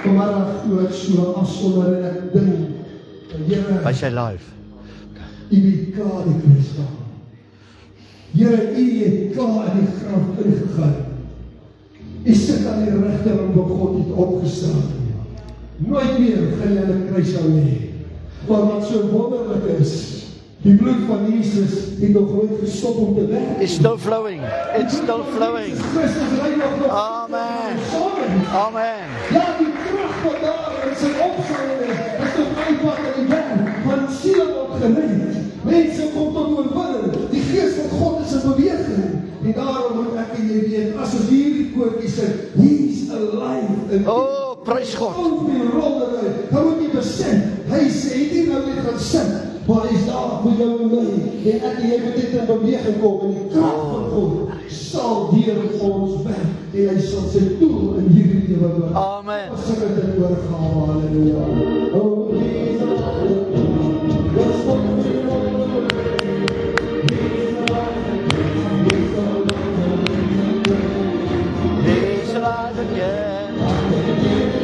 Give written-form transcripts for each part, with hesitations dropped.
Vanmiddag toe ek so afsonder en ek dink, Here, Was jy live? U het klaar die kruis staan. Here, U het klaar in die graf ingegaan. U sit aan die regterhand van God het opgestaan. Nooit meer gaan jy aan 'n kruis hang nie. Maar wat so wonderlik is, die bloed van Jesus het nog nooit gestop om te werk. It's still flowing. It's still flowing. Christus ry nog. Amen. Amen. Ja, die krag van daar in sy opstanding is nog uitpad in die werk, want siele word gered. Mense kom tot oorwinning. Die gees van God is in beweging. En daarom moet ek en jy weet, as ons hierdie koortjie sing, He's alive. En Oh, prys God. Dan moet jy besef, hy sê, het nie nou net gaan sit, maar hy is daar vir jou en my. En ek en jy moet dit in beweging kom, en die krag van God sal deur ons werk, en hy sal sy doel in hierdie lewe bereik. Amen. Ons sing dit in oorgawe, halleluja. Oh, Jesus, let's walk with you. He's alive again.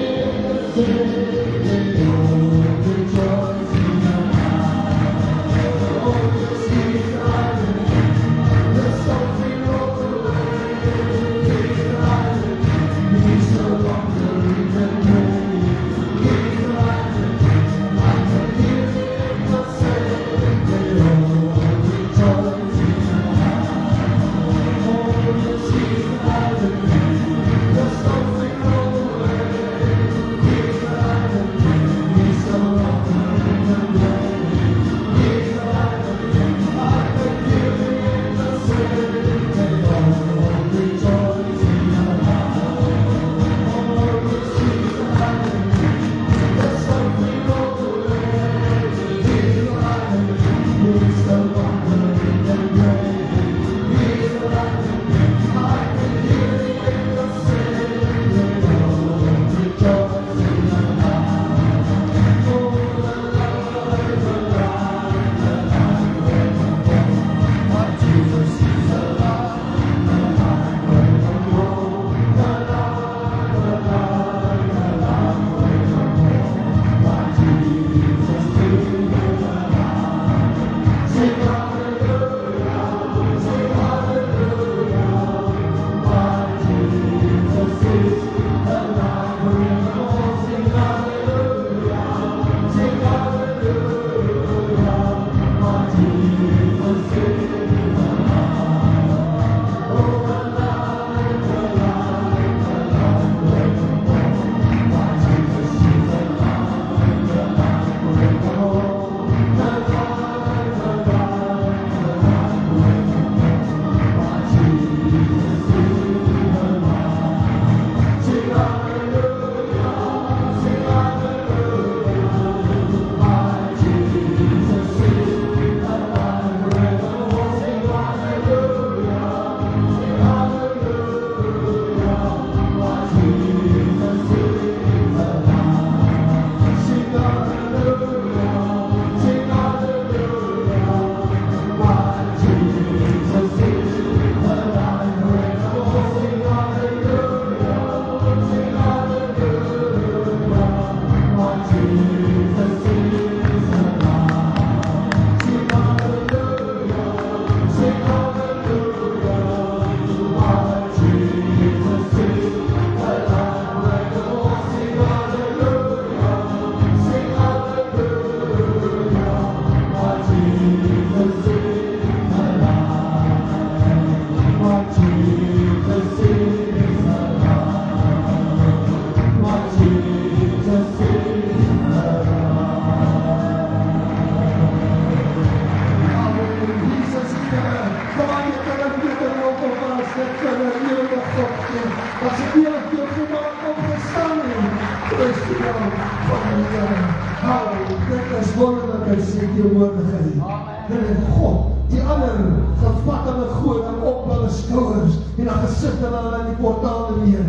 God, die ander gevat hulle gooi en op hulle skouers en dan gesit hulle in die portale neer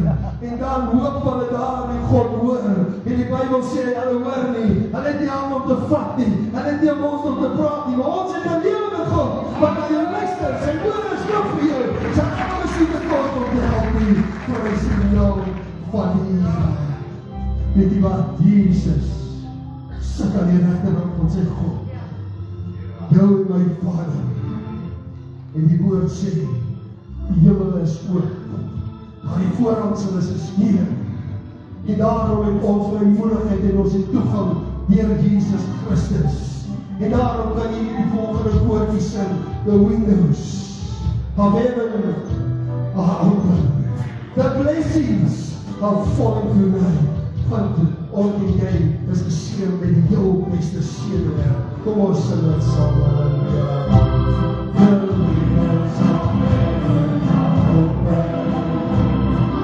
en dan hoop hulle daar die God hoor en die Bybel sê hulle hoor nie, hulle het nie aan om te vat nie, hulle het nie aan ons om te praat nie, maar ons het 'n lewende God wat na jou luister, sy woord is nog vir jou, sy arm is nie te kort om te help nie. prys die naam van die Here. Weet jy wat? Jesus sit aan die regterkant van sy God. Jou en my Vader. En die woord sê, die hemel is oop. Maar die voorhangsel is gesneer. En daarom het ons vrymoedigheid en ons het toegang deur Jesus Christus. En daarom kan jy die volgende woordjie sing, the windows of heaven are open. The blessings are falling tonight. Want ons en jy is geseën met die heel beste seën in wêreld. Kom ons sing dit saam. Halleluja. The windows of heaven are open.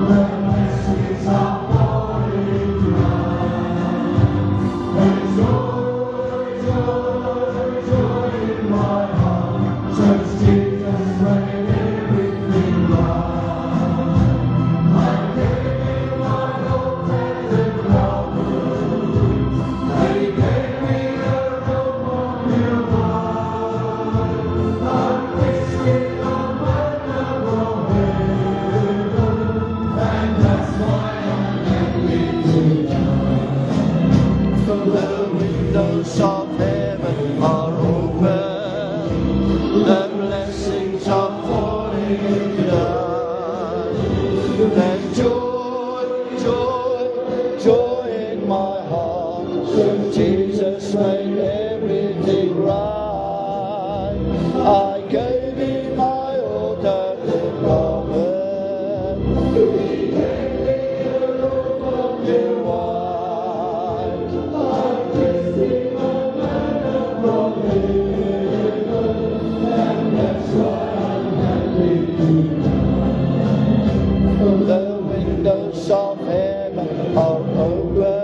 The blessings are falling tonight. And joy, joy, joy in my heart. Since Jesus made everything right. I gave him my hope and the promise. And he gave me a robe of pure white. I'm tasting of wonderful heaven. And that's why I'm happy tonight. The windows of heaven are open. The blessings are falling down. There's joy, joy, joy in my heart. Jesus made everything right. I gave him my altar garment. He gave me a robe of pure white. I'm tasting of manna from heaven, and that's why I'm happy tonight. The windows of heaven are open.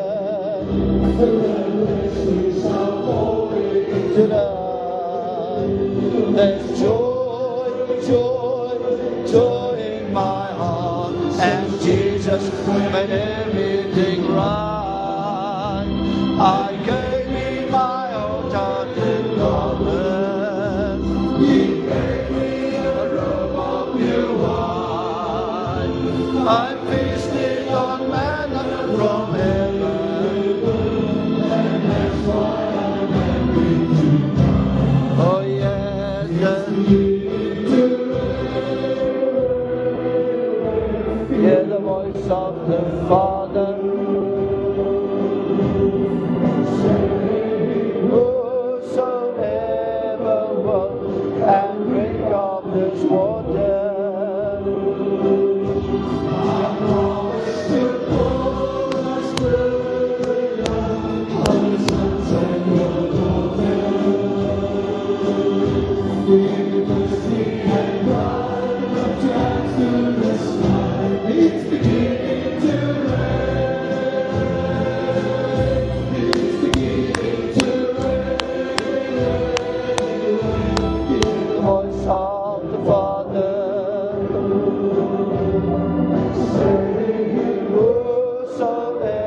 The blessings are falling tonight. There's joy, joy, joy in my heart, and Jesus made everything right. I gave him my altar garment. He gave me a robe of pure white. I'm feasting on manna from heaven, and that's why I'm happy tonight. Oh yes, hear the voice of the Father saying, whosoever will and drink of this water, I promise to pour my spirit on the sons and your daughters. We will sing and cry, but dance to the sky. It's beginning to rain. It's beginning to rain. Hear the voice of the Father saying, whosoever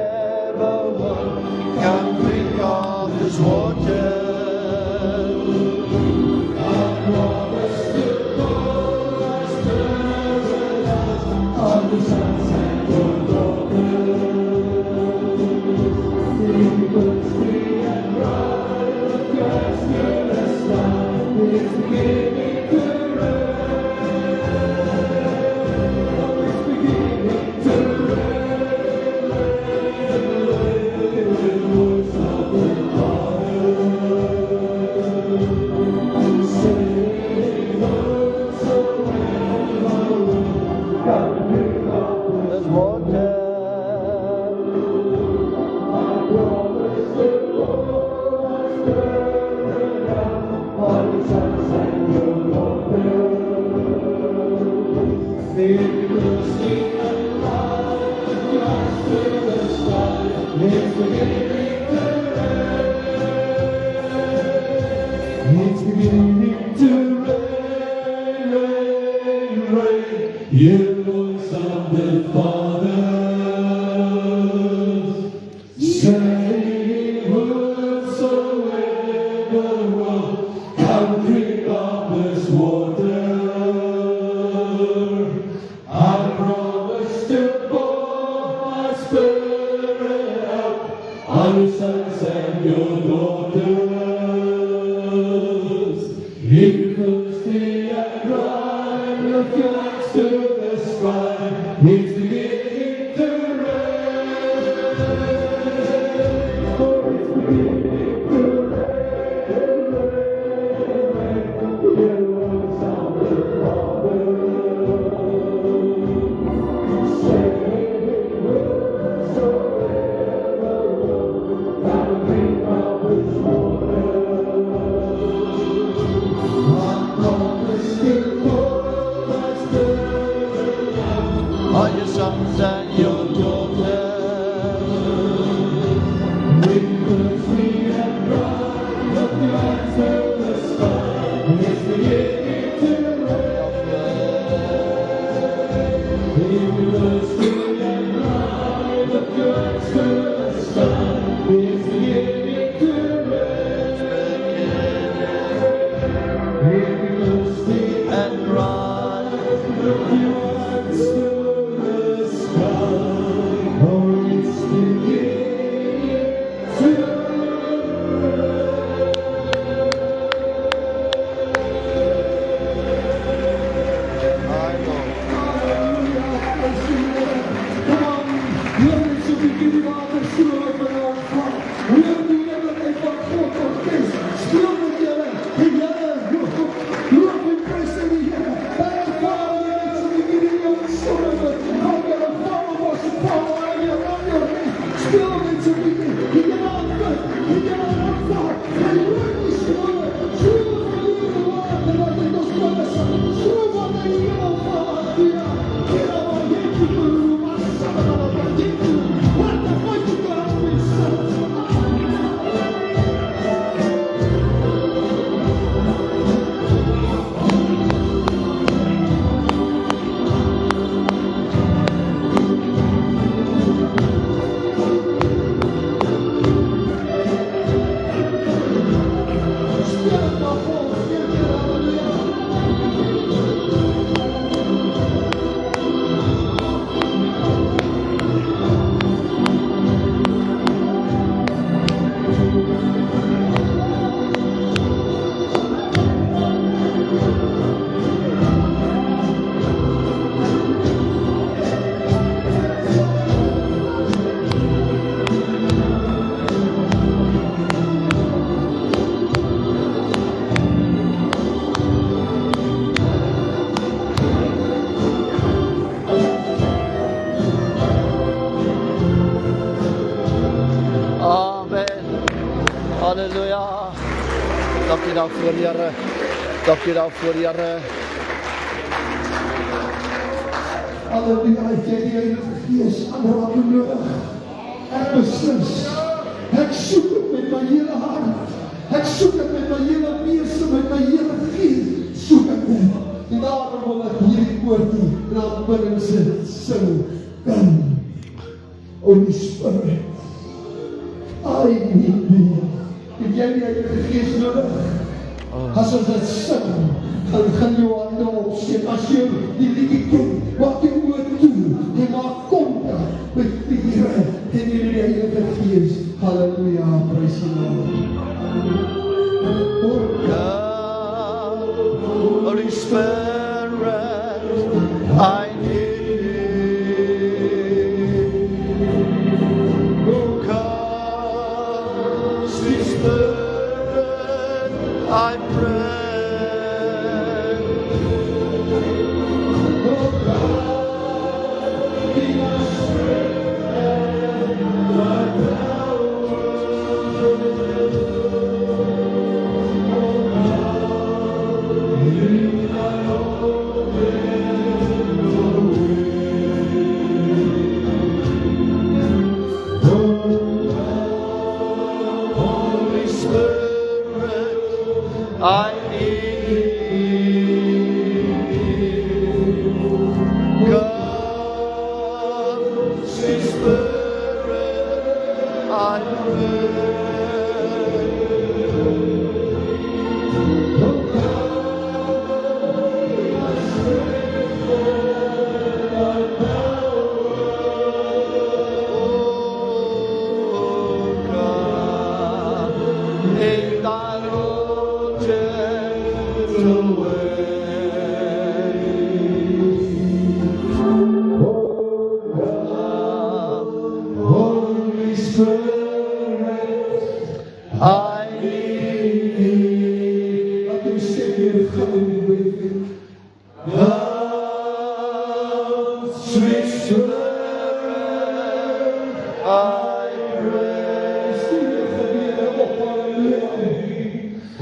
will can drink of this water. I promise to pour my spirit on the sons and your daughters. He puts me and rise against the sky. It's beginning to rain. It's beginning to rain. The voice of the Father saying, whosoever will come drink of this water. I promise to pour my spirit out on the sons and your daughters. They will sing and rise to the sky. It's beginning to rain. It's beginning to rain, rain, rain. Hear the voice of the Father saying, whosoever will come drink of this water. I promise It's beginning to rain. Oh, it's beginning to rain. Yellow sound of Father. Saying words forever. By the green of His water. All your sons and your daughters, with the sweet and bright of the answer the sky is beginning to rain. With the sweet and bright of the answer the sky is beginning to rain. With the sweet and bright, of the answer the sky, oh, it's beginning to I know. Amen. Halleluja. Dankie daarvoor, Here. Dankie daarvoor, Here. Halleluja, het jy die Heilige Gees aanraking nodig? Ek beslis. Ek soek het met my hele hart. Ek soek het met my hele wese, met my hele gees. Soek ek hom. En daarom wil ek hierdie woordie in aanbidding sing. Come, Holy Spirit. I need thee. Het jy die Heilige Gees nodig? As ons dit sing, dan gaan jou hande opsteek. As jy die liedjie kom, maak jou oor toe. Jy maak kontak met die Here en die Heilige Gees. Halleluja, prys die Naam. Come, Holy Spirit, I need thee. Oh, come, sweet Spirit, I pray. Oh God, be Spirit, I pray.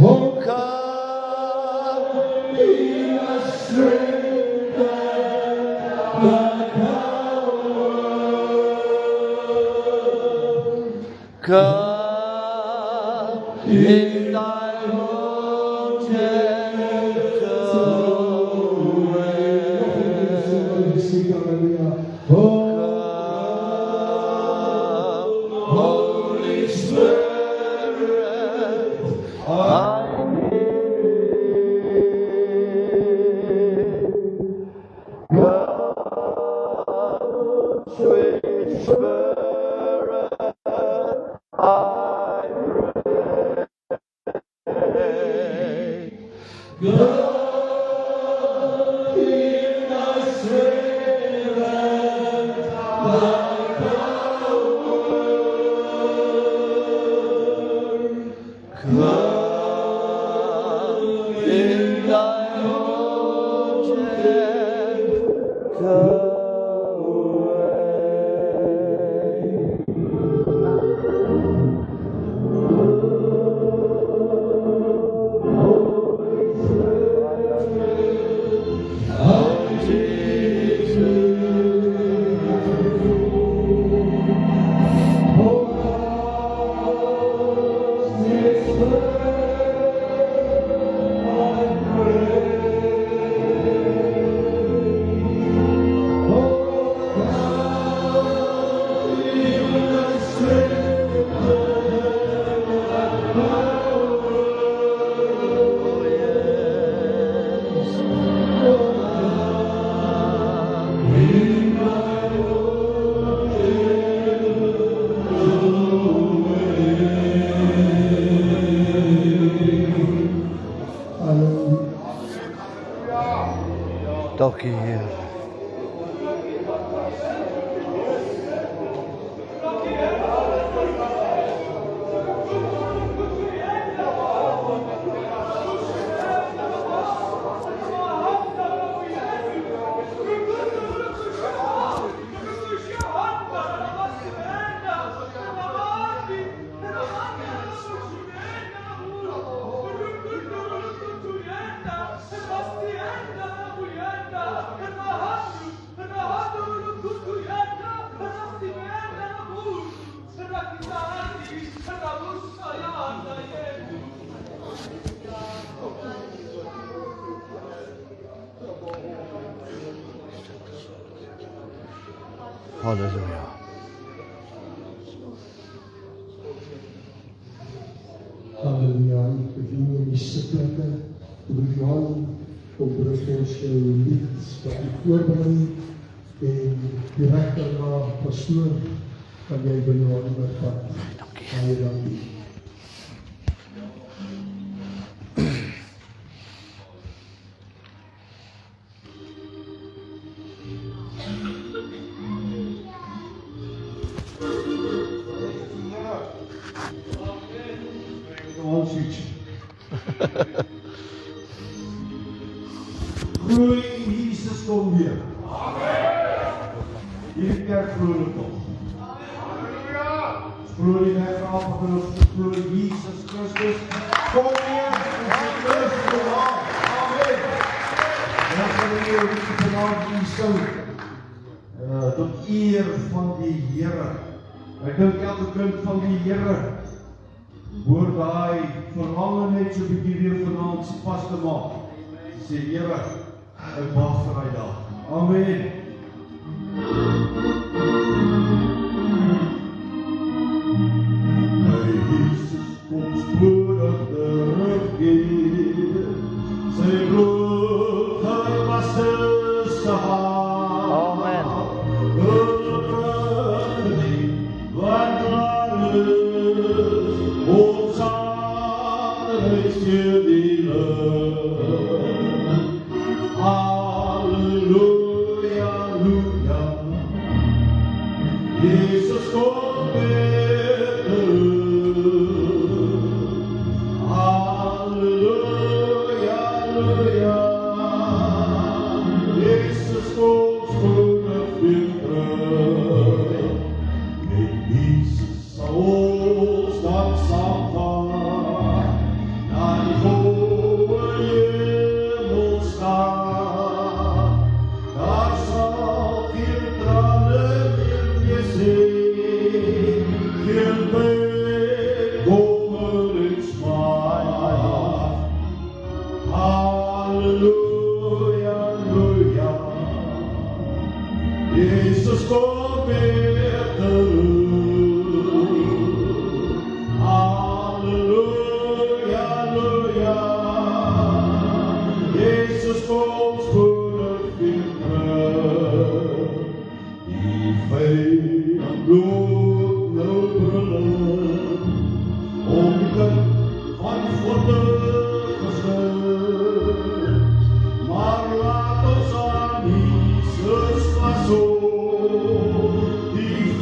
Oh, come, be my strength and my power. Come in thy own gentle way. Oh, Holy Spirit, I need. Come, sweet Spirit, I pray. God, in thy strength and thy power. Come in thy own gentle way. Dankie, Heer. Hallelujah. Halleluja. Bevien in die sitplekke. Broer Johan, opbrug ons jou lied wat die voorbereiding en direct daarna pastoor kan jy by Johan oorvat. Baie dankie. Glorie in Jesus kom weer. Hierdie kerk vrolijk nog. Glorie in die naam van ons glorie Jesus Christus. Kom weer in sy Christus naam. Amen. En dan gaan we hier vanavond die sing. Tot eer van die Here. Ek dink elke kind van die Here hoor daai verlange net so 'n bietjie weer vanaand vas te maak. Sê Here, ek wag vir daai dag. Amen. My Jesus kom spoedig terugkeer. Sy bloed was is gehaal. Amen. Wat klaar is, ons huis hier die lucht. Halleluja, halleluja. Jesus kom weer terug. Halleluja, halleluja. Jesus kom spoedig weer terug.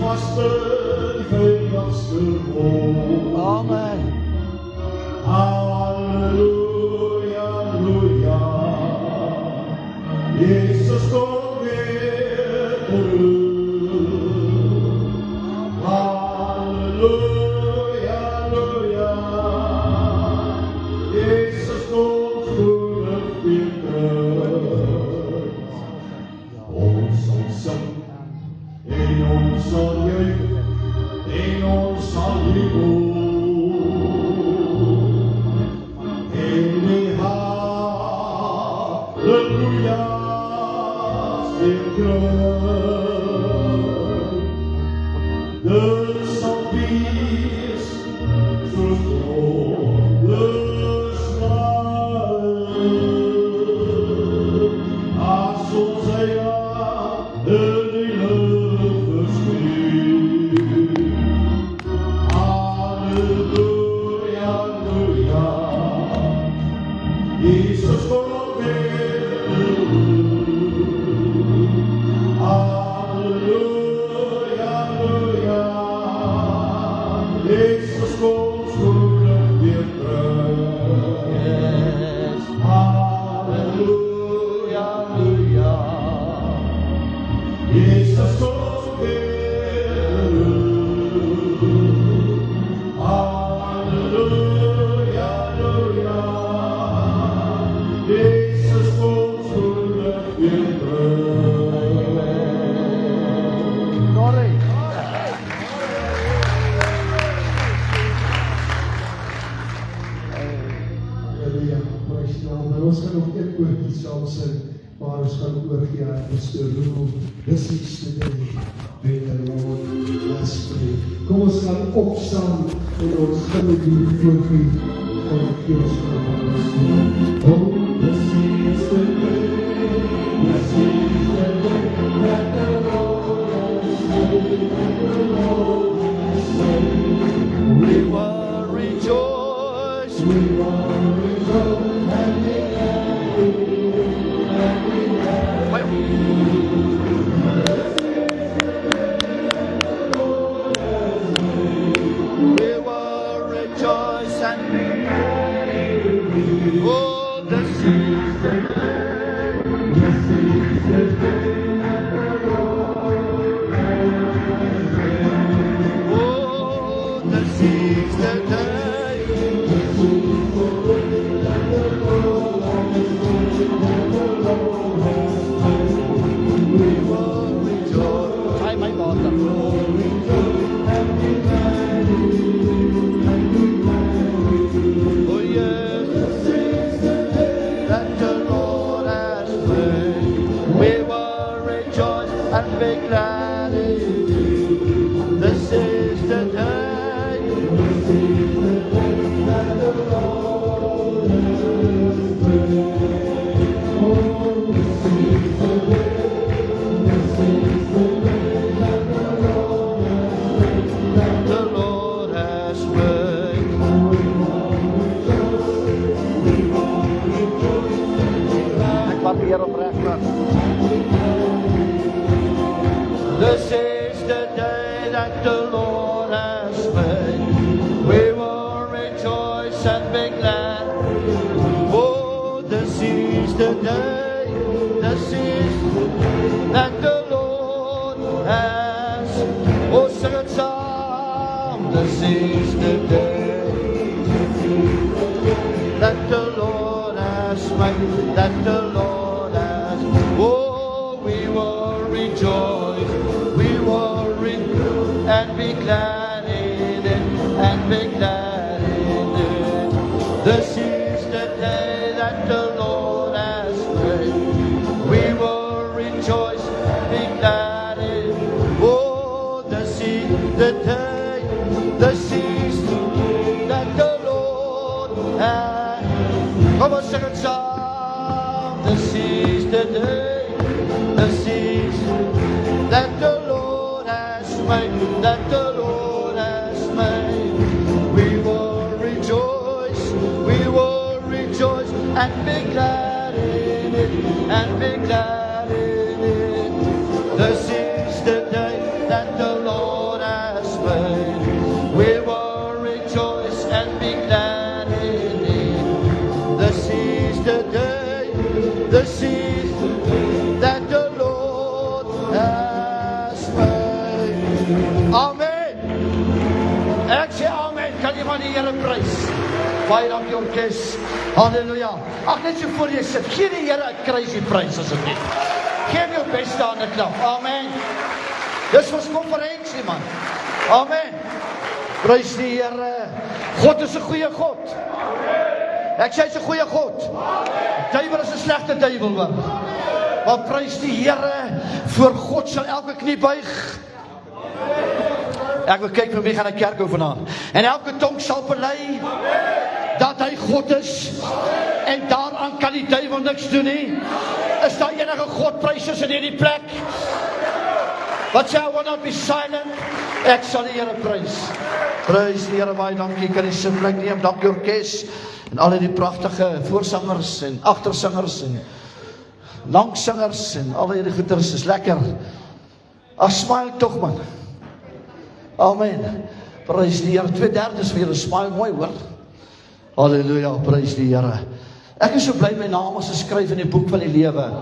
vaste heiligste woord. Amen. Halleluja, halleluja. Jezus komt weer terug. Halleluja, halleluja. Jezus komt terug weer terug. Ons zal zang, in ons zal jeugd, in ons zal jubel. Halleluja, weer terug. De psalmist vertrok de slaap. Als ons ja de lucht versteekt. Halleluja, halleluja. Jezus komt weer terug. Halleluja, halleluja. Jezus komt weer terug. Yes. Halleluja, halleluja. Jezus komt weer terug. Halleluja, halleluja. Jezus komt weer terug. Glory. Halleluja, prys die naam. En ons gaan nog een koortjie saam sing, maar ons gaan oorgee aan Pastor Roel. This is the day when the Lord has made. Kom ons gaan opstaan en ons gaan die voorgee van die gees van ons. Oh, this is the day, this is the day that the Lord has made, that the Lord has made. We will rejoice. We will rejoice and be glad, and be glad. We will rejoice and be glad. Oh, this is the day. This is the day that the Lord has made. Oh, this is the day. This is the day that the Lord has made, that the Lord has made. We will rejoice. Ay, my God. And be glad, and be glad. Oh, yes. That the Lord has made. We will rejoice and be glad in it. This is the day. The Lord has made. Ek wat hier opreg was. This is the day that the Lord has made. We will rejoice and be glad. Oh, this is the day. This is that the Lord has. Oh, sing it song. This is the day that the Lord has made. That the Lord has. Oh, we will rejoice. We will rejoice and be glad in it. And be glad in it. This is the day that the Lord has made. We will rejoice and be glad in it. Oh, this is the day. This is the day that the Lord has. Come on, sing it song. This is the day. This is that the Lord has made. That the Lord has made. We will rejoice. We will rejoice and be glad in it. And be glad in it. This is the day that the Lord Amen. Ek sê amen. Kan jy maar die Here prys? Baie dankie orkes. Halleluja. Ag net so voor jy sit. Gee die Here 'n crazy prys asseblief. Geef jou beste aan 'n klap. Amen. Dis ons konferensie man. Amen. Prys die Here. God is 'n goeie God. Ek sê hy's 'n goeie God. Die duiwel is 'n slegte duiwel hoor. Maar prys die Here. Voor God sal elke knie buig. Ek wil kyk vir wie gaan 'n kerk hou vanaand. En elke tong sal bely dat hy God is. En daaraan kan die duiwel niks doen nie. Is daar enige Godprysers in hierdie plek? Wat sê, I will not be silent. Ek sal die Here prys. Prys die Here, baie dankie. Kan die singplek neem, dankie orkes. En al die pragtige voorsangers en agtersangers en langsangers en al die goeders is lekker. Smile tog man. Amen. Prys die Here. 2/3 vir julle smile mooi hoor. Halleluja, prys die Here. Ek is so bly my naam is geskryf in die boek van die lewe.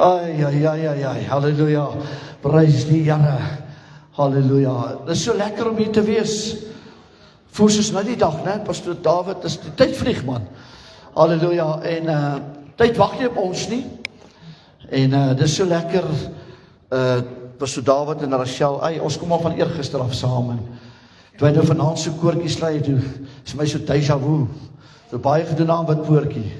Ai, halleluja. Prys die Here. Halleluja. Dit is so lekker om hier te wees. Voel soos nou die dag, né? Pastoor David, is die tyd vlieg man. Halleluja. En tyd wag nie op ons nie. En dit is so lekker. Pastoor David en Rachel, ons kom al van eergister af saam. En toe hy nou vanaand so koortjies lei, toe is my so déjà vu. So baie gedoen aan wat poortjie.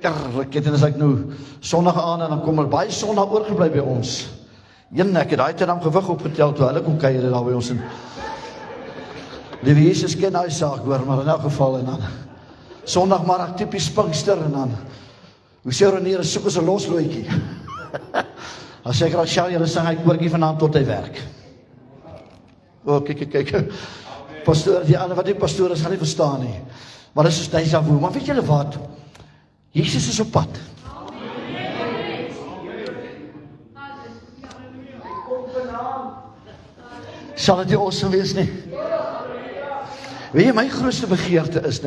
Kerk, en as ek nou Sondag aan en dan kom er baie Sondag oorgebly by ons. Ek het daai tyd dan gewig opgetel toe hulle kom kuier daar by ons. En Liewe Jesus ken daai saak hoor, maar in elk geval en dan Sondag maar ek tipies Pinkster en dan hoe sê Renier, soek ons 'n loslootjie. Dan sê ek Rachel, julle sing hy koortjie vanaand tot hy werk. Kyk. Pastoor, die ander wat die pastoor is, gaan nie verstaan nie. Maar dis is déjà vu. Maar weet julle wat? Jesus is op pad. Sal dit nie awesome wees nie? Weet jy, my grootste begeerte is,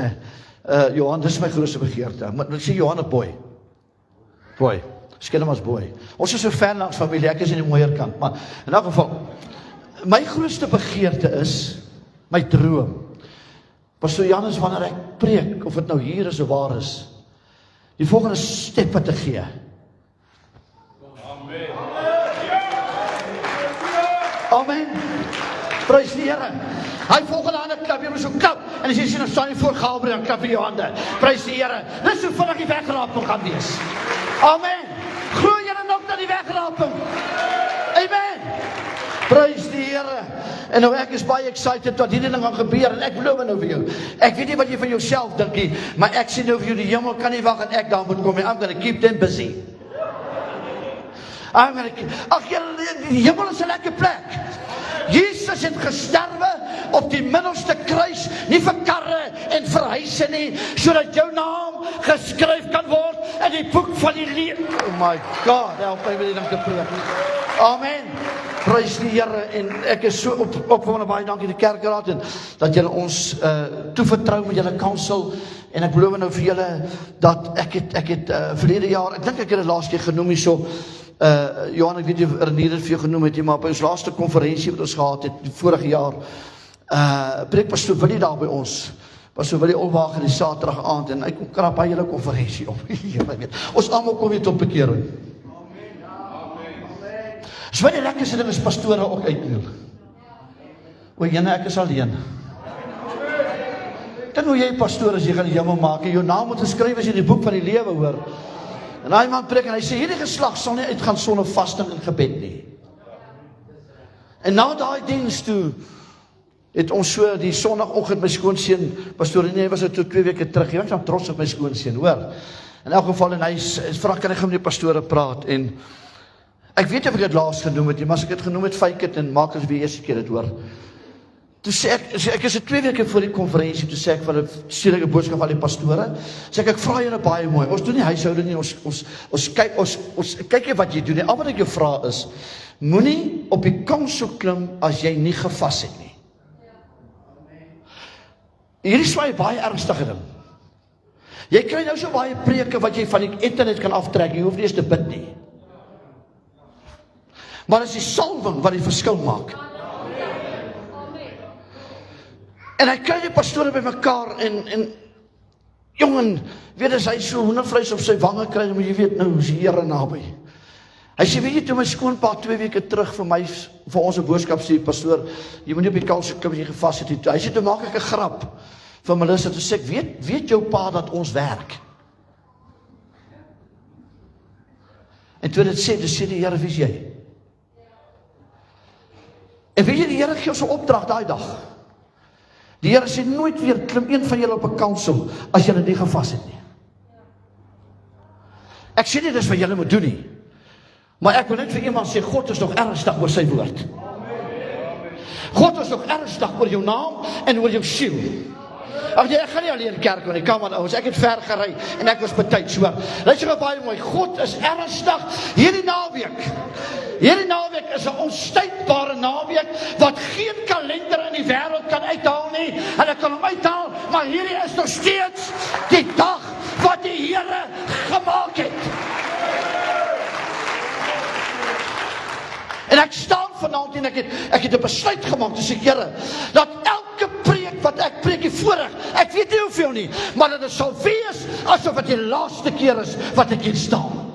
Johan, dis my grootste begeerte. Maar sê Johan 'n boy. Sken hom as boy. Ons is so ver langs familie, ek is in die mooier kant, maar in elk geval, my grootste begeerte is, my droom. Pastoor Janus, wanneer ek preek, of dit nou hier is of waar is, die volgende steppe te gee. Amen. Prys die Here. Hy volgende hande klap, jy moet so klap, en as jy sien, dan staan jy voor Gabriel, dan klap jy jou hande. Prys die Here. Dis hoe vinnig die wegraping gaan wees. Amen. Glo julle nog dat die wegraping? Amen. Prys die Here. En nou ek is baie excited wat hierdie ding gaan gebeur, en ek beloof nou vir jou. Ek weet nie wat jy van jouself dink nie, maar ek sien nou vir jou, die hemel kan nie wag en ek daar moet kom nie. I'm going to keep them busy. Ag julle, die hemel is 'n lekker plek. Jesus het gesterwe op die middelste kruis, nie vir karre en vir huise nie, sodat jou naam geskryf kan word in die boek van die lewe. Oh my God, help my met die ding te preek. Amen. Prys die Here, en ek is so opgewonde, baie dankie die kerkraad, en dat julle ons toevertrou met julle counsel, en ek beloof nou vir julle, dat ek het verlede jaar, ek dink ek het dit laas keer genoem hierso, Johan, ek weet jy Renier het vir jou genoem het, maar by ons laaste konferensie wat ons gehad het, die vorige jaar, preek Pastoor Willie daar by ons, Pastoor Willie Olwagen die Saterdag aand, en hy kom krap by julle konferensie op, ons almal kom weer tot bekering. Is wat die lekkerste ding is pastore ook uitneel. O, jyne, ek is alleen. Dink hoe jy pastoor is, jy gaan die hemel maak, en jou naam moet geskryf as in die boek van die lewe hoor. En hy man preek, en hy sê, hierdie geslag sal nie uitgaan sonder vasting en gebed nie. En na daai diens toe, het ons so die Sondagoggend my skoonseun, Pastoor Renier was toe 2 weke terug, hy was dan trots op my skoonseun, hoor. In elk geval, en hy vra, kan ek met die pastore praat, en ek weet of ek het laas genoem het, maar as ek het genoem het, fake het, en maak as weer eerste keer het hoor. Toe sê ek is 2 weke voor die konferensie, toe sê ek, stuur ek 'n boodskap aan die pastore, sê ek vra julle baie mooi, ons doen nie huishouding nie, ons kyk wat jy doen nie, al wat ek jou vra is, moenie op die kansel klim, as jy nie gevas het nie. Hier is baie ernstige ding. Jy kry nou so baie preke, wat jy van die internet kan aftrek, jy hoef nie eens te bid nie. Maar is die salwing wat die verskil maak. En hy kry die pastore by mekaar en jongen, weet as hy so hoendervleis op sy wange kry, dan moet jy weet, nou is die Here naby. Hy sê, weet jy, toe my skoonpa 2 weke terug vir ons 'n boodskap sê, pastoor, jy moet nie op die kalse kom as jy gevas het. Hy sê, toe maak ek 'n grap vir Melissa, toe sê ek, weet jou pa dat ons werk? En toe dit sê die Here, wie is jy? En weet jy, die Here gee ons 'n opdrag daai dag. Die Here sê, nooit weer klim een van julle op 'n kansel, as julle nie gevas het nie. Ek sê nie, dis wat julle moet doen nie. Maar ek wil net vir iemand sê, God is nog ernstig oor sy woord. God is nog ernstig oor jou naam en oor jou siel. Ag nee, ek gaan nie alleen kerk toe nie, kom aan ouens, ek het ver gery en ek was betyds hoor. Luister gou baie mooi, God is ernstig hierdie naweek. Hierdie naweek is 'n onstuitbare naweek wat geen kalender in die wêreld kan uithaal nie. Hulle kan hom uithaal, maar hierdie is nog steeds die dag wat die Here gemaak het. En ek staan vanaand en ek het 'n besluit gemaak, dis ek Here, dat elke preek wat ek preek hier voorreg, ek weet nie hoeveel nie, maar dat dit sal wees asof dit die laaste keer is wat ek hier staan.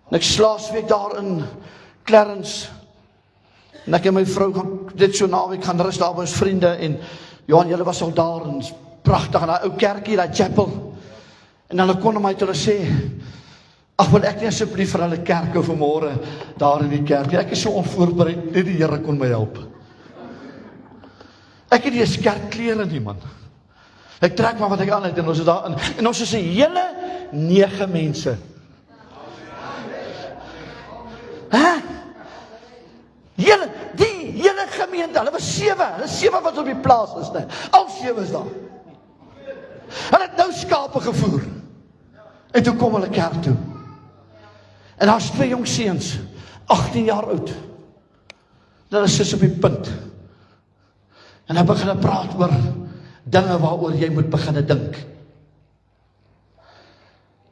En ek laasweek daar in Clarence, en ek en my vrou gaan dit so naweek gaan rus daar by ons vriende, en Johan, julle was al daar, en pragtig, en daai ou kerkie, daai chapel, en hulle kon my toe sê, ag, wil ek nie asseblief vir hulle kerk hou vanmôre daar in die kerk. Ek is so onvoorbereid, net die Here kon my help. Ek het nie eens kerkklere nie, man. Ek trek maar wat ek aan het en ons is daar in. En ons is 'n hele 9 mense. Hæ? Die hele gemeente, hulle was 7 wat op die plaas is, nee. Al 7 is daar. Hulle het nou skape gevoer. En toe kom hulle kerk toe. En daar's 2 jong seuns, 18 jaar oud. Hulle sit op die punt. En hulle begin praat oor dinge waaroor jy moet begin dink.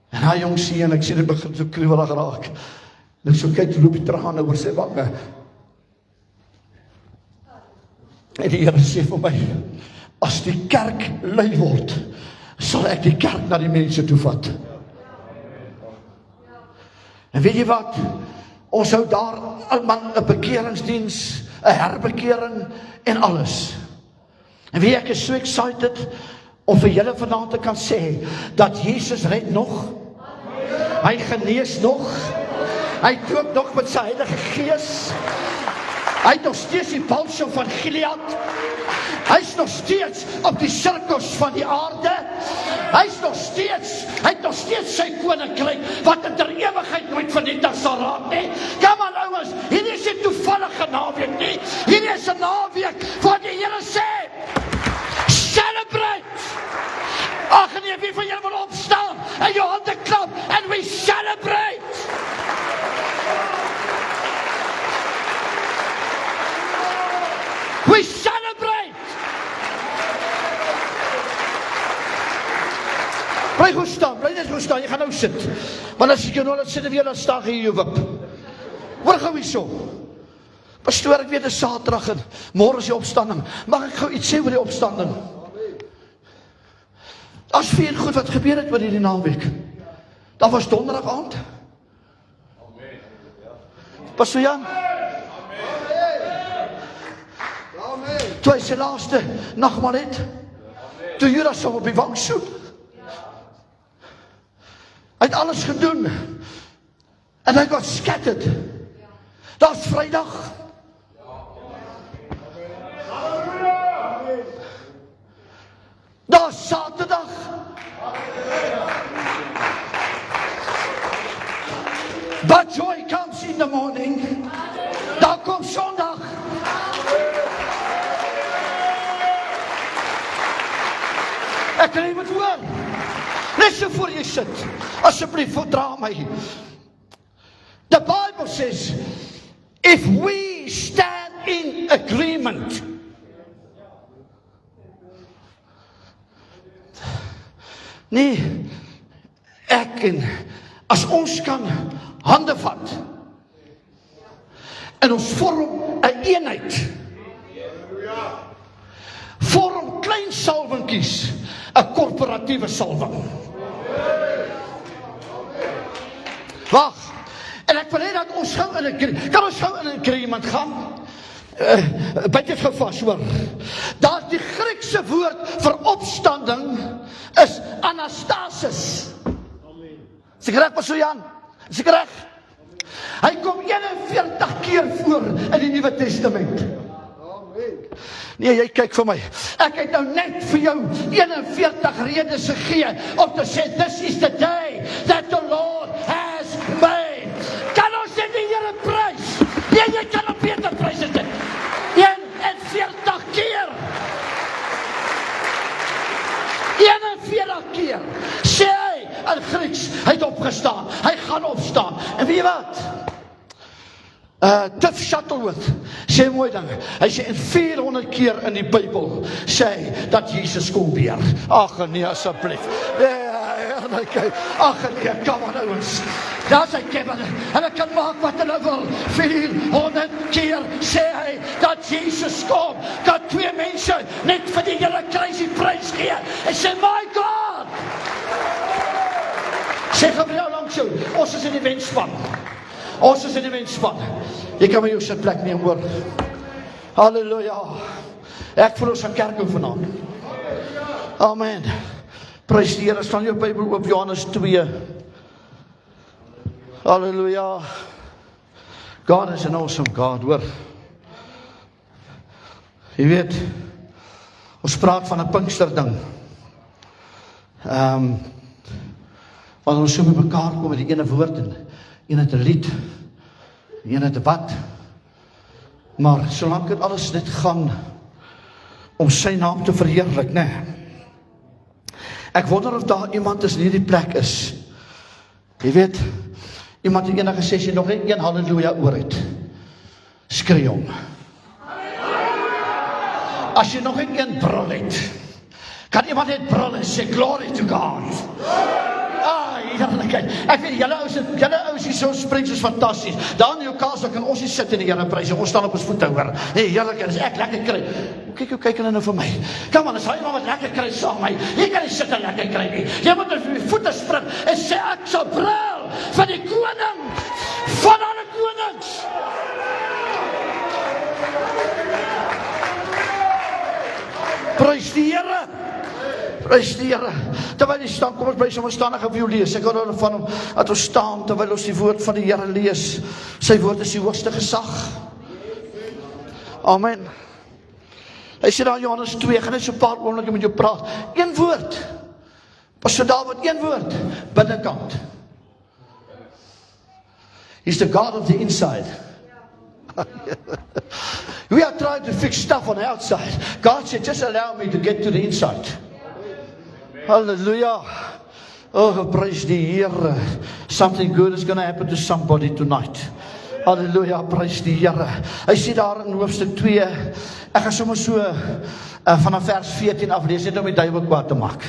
En daai jong seun, ek sien dit begin so kriewelig raak. En ek so kyk, loop die trane oor sy wange. En die Here sê vir my, as die kerk lui word, sal ek die kerk na die mense toe vat. En weet jy wat, ons hou daar almal 'n bekeringsdiens, 'n herbekering en alles. En weet jy, ek is so excited om vir julle vanaand te kan sê, dat Jesus red nog, hy genees nog, hy doop nog met sy Heilige Gees, hy het nog steeds die balsem van Gilead, hy is nog steeds op die sirkels van die aarde, hy het nog steeds sy koninkryk, wat in ter ewigheid nooit vernietig sal raak nie. Kom aan ouens, hierdie is nie toevallige naweek nie, hierdie is 'n naweek wat die Here sê, celebrate! Ag nee, wie van julle wil opstaan en jou hande klap, and we celebrate! We celebrate! Bly net goed staan, jy gaan nou sit. Want as ek jou nou laat sit weer, dan staan jy jou wip. Hoor gou hierso. Pastoor, ek weet dit is Saterdag en môre is die opstanding. Mag ek gou iets sê oor die opstanding? Daar's veel goed wat gebeur het oor hierdie naweek. Daar was donderdag aand. Pastoor Jan. Toe hy sy laaste nagmaal het, toe Judas hom op die wang soep. Hy het alles gedoen, en hy got scattered. Daar's Vrydag. Daar's Saterdag. But joy comes in the morning. Daar kom Sondag. Ek kan nie met hoor. Net so voor jy sit. Asseblief, verdra my. The Bible says, if we stand in agreement, nee, ek en as ons kan hande vat en ons vorm 'n eenheid. Vorm klein salwinkies 'n korporatiewe salwing. Wag, en ek wil hê dat ons gou kan ons gou in 'n agreement gaan? Byt gou vas, hoor. Daar die Griekse woord vir opstanding is anastasis. Is ek reg, Pastor Jan? Is ek reg? Hy kom 41 keer voor in die Nuwe Testament. Nee, jy kyk vir my. Ek het nou net vir jou 41 redes gegee om te sê, this is the day that the Lord has made. Kan ons dit die Here prys? Nee, jy kan op beter prys dit. 41 keer. 41 keer. Sê hy in Grieks, hy het opgestaan. Hy gaan opstaan. En weet jy wat? Tiff Shuttleworth sê mooi ding. Hy sê in 400 keer in die Bybel sê hy dat Jesus kom weer. Ag nee, asseblief. Ag nee, kom aan ouens. Daar sê Kevin, en ek kan maak wat hulle wil. 400 keer sê hy dat Jesus kom. Dat 2 mense net vir die hele crazy prys gee. En sê, my God! Sê Gabriel langs jou, ons is in die wenspan. Ons is in die wenspan. Jy kan my jou sitplek neem, hoor. Halleluja. Ek voel ons gaan kerk toe vanaand. Amen. Prys die Here, staan jou Bybel oop, Johannes 2. Halleluja. God is an awesome God, hoor. Jy weet, ons praat van 'n Pinksterding. Want ons so by mekaar kom met die ene woord en een het 'n lied, een het 'n bad. Maar solank dit alles net gaan om sy naam te verheerlik, né? Ek wonder of daar iemand is in hierdie plek is. Jy weet, iemand het eendag gesê, as jy nog net een halleluja oor het, skree hom. As jy nog net een brul het, kan iemand net brul en sê, glory to God. Heerlikheid. Ek weet, julle ouens hier so spring soos fantasties. Daar in jou kaas, dan kan ons nie sit in die Here prys. Ons staan op ons voete, hoor. Nee, heerlikheid, as ek lekker kry. Hoe kyk hulle nou vir my? Kom aan, as hy maar wat lekker kry saam my. Jy kan nie sit en lekker kry nie. Jy moet op die voete spring en sê, ek sal brul van die koning van alle konings. Prys die Here. Prys die Here. Terwyl jy staan, kom ons bly sommer staan, ek gaan vir jou lees. Ek hou daarvan om dat ons staan terwyl ons die woord van die Here lees. Sy woord is die hoogste gesag. Amen. Hy sê daar in Johannes 2, ek gaan net so 'n paar oomblikke met jou praat. Een woord. Pastor David, een woord. Binnekant. He's the God of the inside. We are trying to fix stuff on the outside. God said, just allow me to get to the inside. Hallelujah. Oh, praise die Here. Something good is going to happen to somebody tonight. Hallelujah, praise die Here. Hy sê daar in hoofstuk 2, ek gaan sommer so vanaf vers 14 af lees, net om die duiwel kwaad te maak.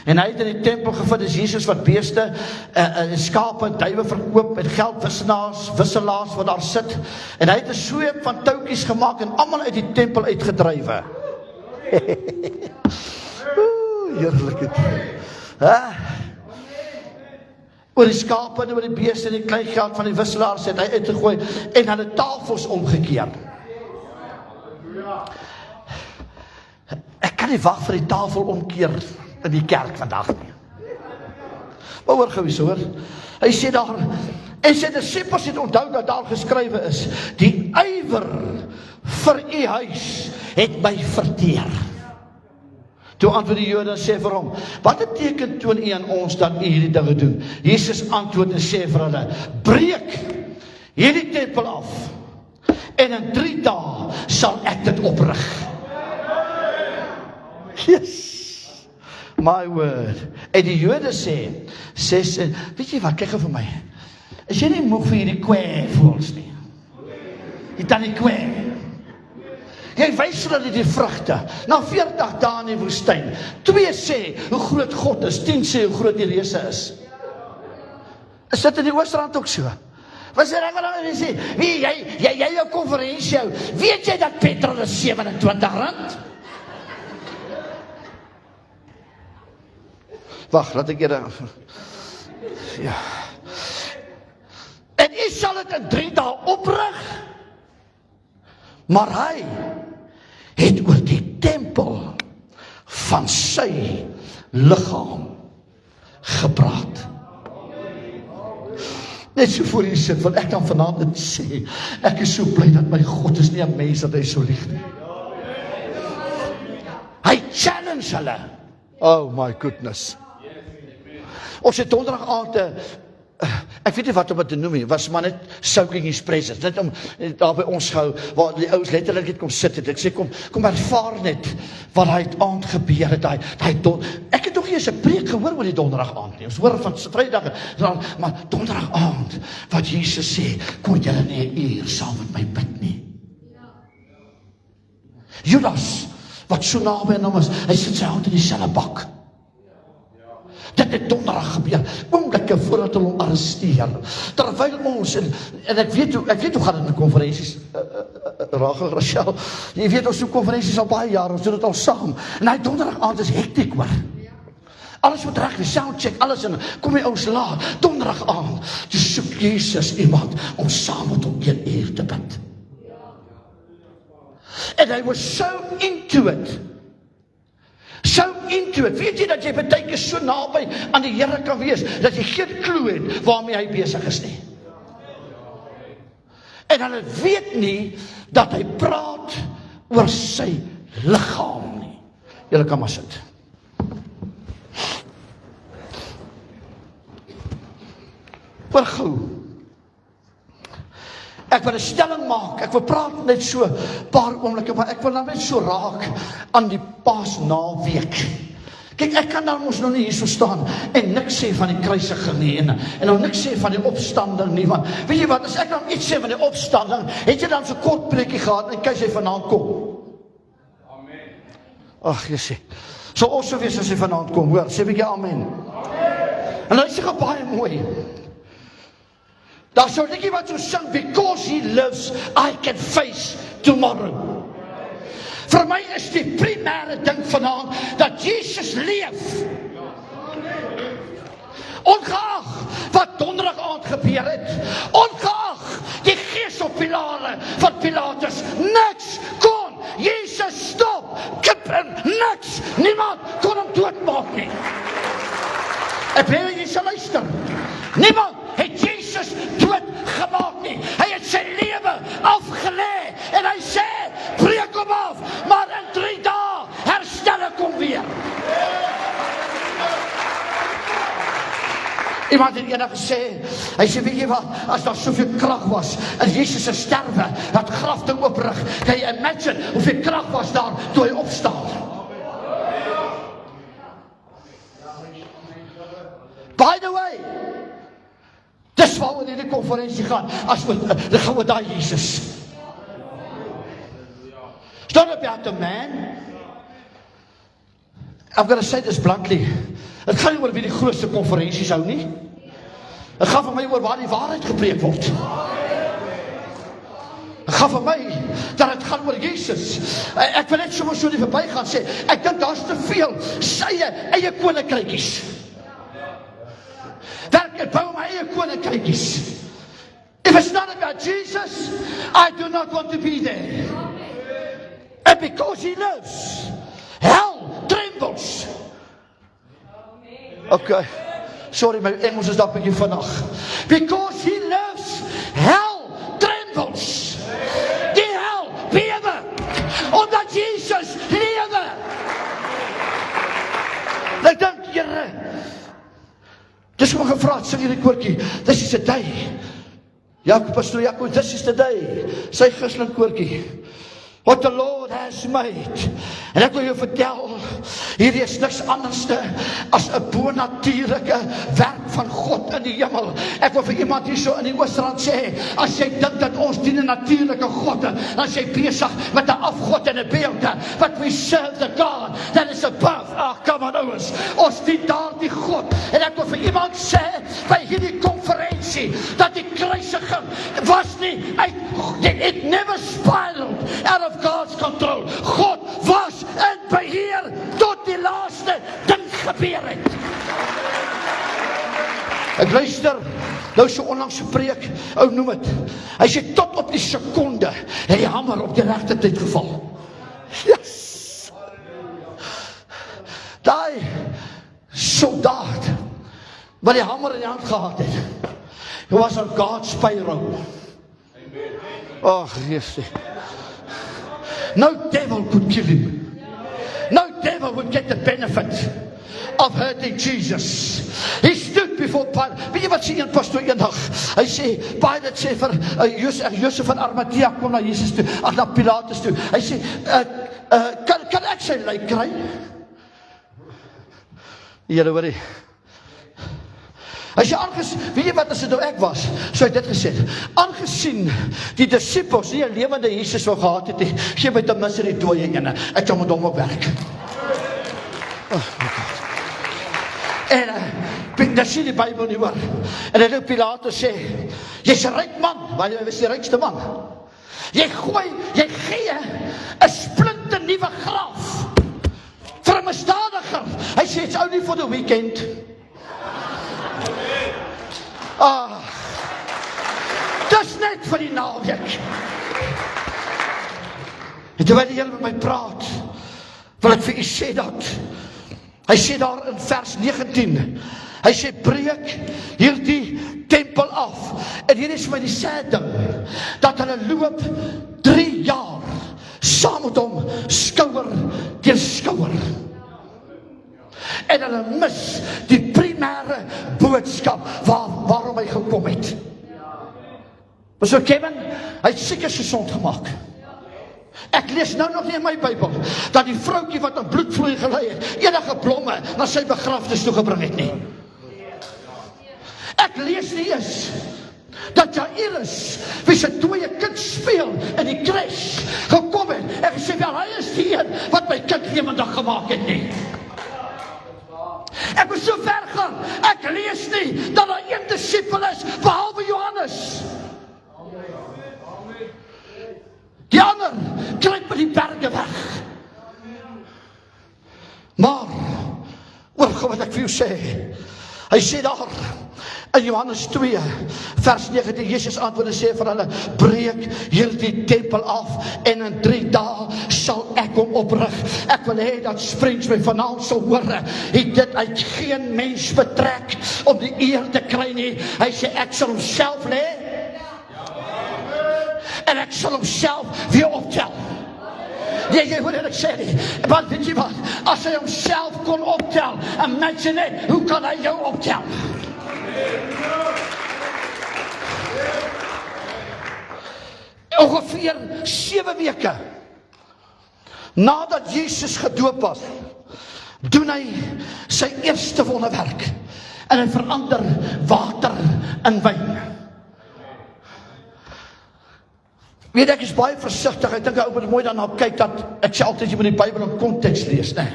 En hy het in die tempel gevind, is Jesus wat beeste, skape, duiwe verkoop, en geldwisselaars wat daar sit. En hy het 'n sweep van touwtjies gemaak en almal uit die tempel uitgedrywe. Heerlikheid. Oor die skape en oor die beeste en die klein geld van die wisselaars het hy uitgegooi en hulle tafels omgekeer. Ek kan nie wag vir die tafel omkeer in die kerk vandag nie. Maar hoor gou eens, hoor. Hy sê daar, en sy disippels het onthou dat daar geskrywe is, die ywer vir u huis het my verteer. Toe antwoord die Jode en sê vir hom, wat 'n teken toon u aan ons dat u hierdie dinge doen? Jesus antwoord en sê vir hulle, breek hierdie tempel af en in 3 dae sal ek dit oprig. Yes, my word. En die Jode sê, weet jy wat, kyk vir my, is jy nie moeg vir hierdie kweevoels nie? Jy dan die kwee. Jy wys hulle die vrugte, na 40 dae in die woestyn. 2 sê hoe groot God is, 10 sê hoe groot die reëse is. Is dit in die Oosrand ook so? Wat sê ek wat nou sê? Wie jy jou konferensie hou. Weet jy dat petrol is R27? Wag, laat ek julle. Ja. En u sal dit in 3 dae oprig. Maar hy het oor die tempel van sy liggaam gepraat. Net so voor u sit, want ek kan vanaand dit sê, ek is so bly dat my God is nie 'n mens dat hy so lieg nie. Hy challenge hulle. Oh my goodness. Ons het donderdag aand, ek weet nie wat om het te noem nie, was maar net soaking his presence, net om daar by ons gehou, waar die ouens letterlik het kom sit het, ek sê kom ervaar net, wat hy het aand gebeur het, ek het nog nie eens 'n preek gehoor oor die donderdag aand nie, ons hoor van Vrydag, maar donderdag aand, wat Jesus sê, kon julle nie 'n uur saam met my bid nie. Judas, wat so naby aan hom is, hy sit sy hand in die sellebak. Dit het donderdag gebeur, oomblikke voordat hulle hom arresteer. Terwyl ons, en ek weet hoe gaan dit in konferensies, Rachel, jy weet ons doen konferensies al baie jare, ons doen dit al saam, en hy donderdag aand is hektiek hoor. Alles moet reg wees, soundcheck, alles, en kom jy ons laat, donderdag aand, toe soek Jesus iemand, om saam met hom 1 uur te bid. And I was so into it. Weet jy dat jy baie keer so naby aan die Here kan wees, dat jy geen klou het waarmee hy besig is nie. En hulle weet nie dat hy praat oor sy liggaam nie. Julle kan maar sit. Maar gou. Ek wil 'n stelling maak, ek wil praat net so paar oomblikke, maar ek wil nou net so raak aan die Paasnaweek. Kyk, ek kan dan ons nog nie hier so staan en niks sê van die kruisiging nie, en dan niks sê van die opstanding nie, want weet jy wat, as ek dan iets sê van die opstanding, het jy dan so kort preekie gehad, en kyk jy vanaand kom. Amen. Ag, jy sê, so ons so wees as jy vanaand kom, hoor, sê bietjie amen. En hy sê gou baie mooi, daar sou netjie wat so sing, because he lives, I can face tomorrow. Vir my is die primêre ding vanaand, dat Jesus leef. Ongeag wat donderdag aand gebeur het, ongeag die gees op pilare van Pilatus, niks kon Jesus stop, kip en niks, niemand kon hom doodmaak nie. Ek wil jy sal luister, niemand het Jesus doodgemaak nie, hy het sy lewe afgelê, en hy sê, breek hom af, maar in 3 dae herstel ek hom weer. Iemand het eendag gesê, hy sê, weet jy wat, as daar soveel krag was, en Jesus se sterwe, dat graf te ooprig, kan jy imagine, hoeveel krag was daar, toe hy opstaan. By the way, dis waaroor hierdie konferensie gaan, dan gaan we daar Jesus. It's not about a man. I'm going to say this bluntly. Het gaan nie oor wie die grootste konferensies hou nie. Het gaan vir my oor waar die waarheid gepreek word. Het gaan vir my dat het gaan oor Jesus. Ek wil net soms so nie verby gaan sê, ek dink daar's te veel sy eie koninkrykies. Ek bou my eie koninkrykies. If it's not about Jesus, I do not want to be there. And because he lives, hell trembles. Okay, sorry, my Engels is daar bietjie vinnig. Because he lives, hell trembles. Die hel bewe, omdat Jesus lewe. Ek dink, Here, dis hoe gevra het, sing hierdie koortjie, this is a day. Pastor Jaco, this is the day. Sy gunsteling koortjie. What the Lord has made. En ek wil jou vertel, hierdie is niks anderste as 'n bonatuurlike werk van God in die hemel. Ek wil vir iemand hier so in die Oostrand sê, as jy dink dat ons dien 'n natuurlike God, dan is jy besig met 'n afgod en 'n beeld. But we serve the God that is above. Come on ouens, ons dien daardie God. En ek wil vir iemand sê, by hierdie konferensie sê dat die kruisiging was nie it never spiraled out of God's control. God was in beheer tot die laaste ding gebeur het. Ek luister nou so onlangs gepreek, ou noem het. Hy sê tot op die sekonde het die hamer op die regte tyd geval. Yes! Daai soldaat wat die hamer in die hand gehad het, hy was on God's payroll. Oh, Jesus. No devil could kill him. No devil would get the benefit of hurting Jesus. He stood before Pilate. Weet jy wat sê een pastoor eendag? Hy sê, Pilate sê vir Josef van Arimatea kom na Jesus toe, na Pilatus toe. Hy sê, kan ek sy lijk kry? Julle hoorie. Hy sê, weet jy wat as dit nou ek was, so hy dit gesê, aangesien die disciples nie 'n lewende Jesus wou gehad het, gee my ten minste die dooie ene, ek sal met hom op werk. En dan sê die Bybel nie hoor. En dan het Pilatus sê, jy's 'n ryk man, want jy was die rykste man. Jy gee 'n splinte nuwe graf vir 'n misdadiger. Hy sê, it's only for the weekend. Dis net vir die naweek. En terwyl die Here met my praat, wil ek vir u sê dat hy sê daar in vers 19, hy sê breek hierdie tempel af. En hier is my die sad ding, dat hulle loop 3 jaar saam met hom skouer teen skouer. En hulle mis die primêre boodskap waarom hy gekom het. Maar so Kevin, hy het seker gesond gemaak. Ek lees nou nog nie in my Bybel dat die vroukie wat 'n bloedvloei gelei het, enige blomme na sy begrafnis toe gebring het nie. Ek lees nie eens dat Jairus, wie sy tweede kind speel in die crash, gekom het en gesê, wel, hy is die een wat my kind lewendig gemaak het nie. Ek moet so ver gaan, ek lees nie dat daar een discipel is, behalwe Johannes. Die ander kruip met die berge weg. Maar, oor wat ek vir jou sê, hy sê daar, in Johannes 2, vers 19, Jesus antwoord en sê vir hulle, breek hierdie tempel af, en in 3 dae sal ek hom oprig. Ek wil hê dat Springs my vanaand sal hoor, het dit uit geen mens betrek, om die eer te kry nie. Hy sê, ek sal homself lê, en ek sal homself weer optel. Nee, jy hoor wat ek sê nie, want weet jy wat, as hy homself kon optel, imagine it, hoe kan hy jou optel? Ongeveer 7 weke nadat Jesus gedoop was, doen hy sy eerste wonderwerk en hy verander water in wyn. Weet ek is baie versigtig, ek dink ou moet mooi daarna kyk dat ek sê altyd jy moet die Bybel in konteks lees, né?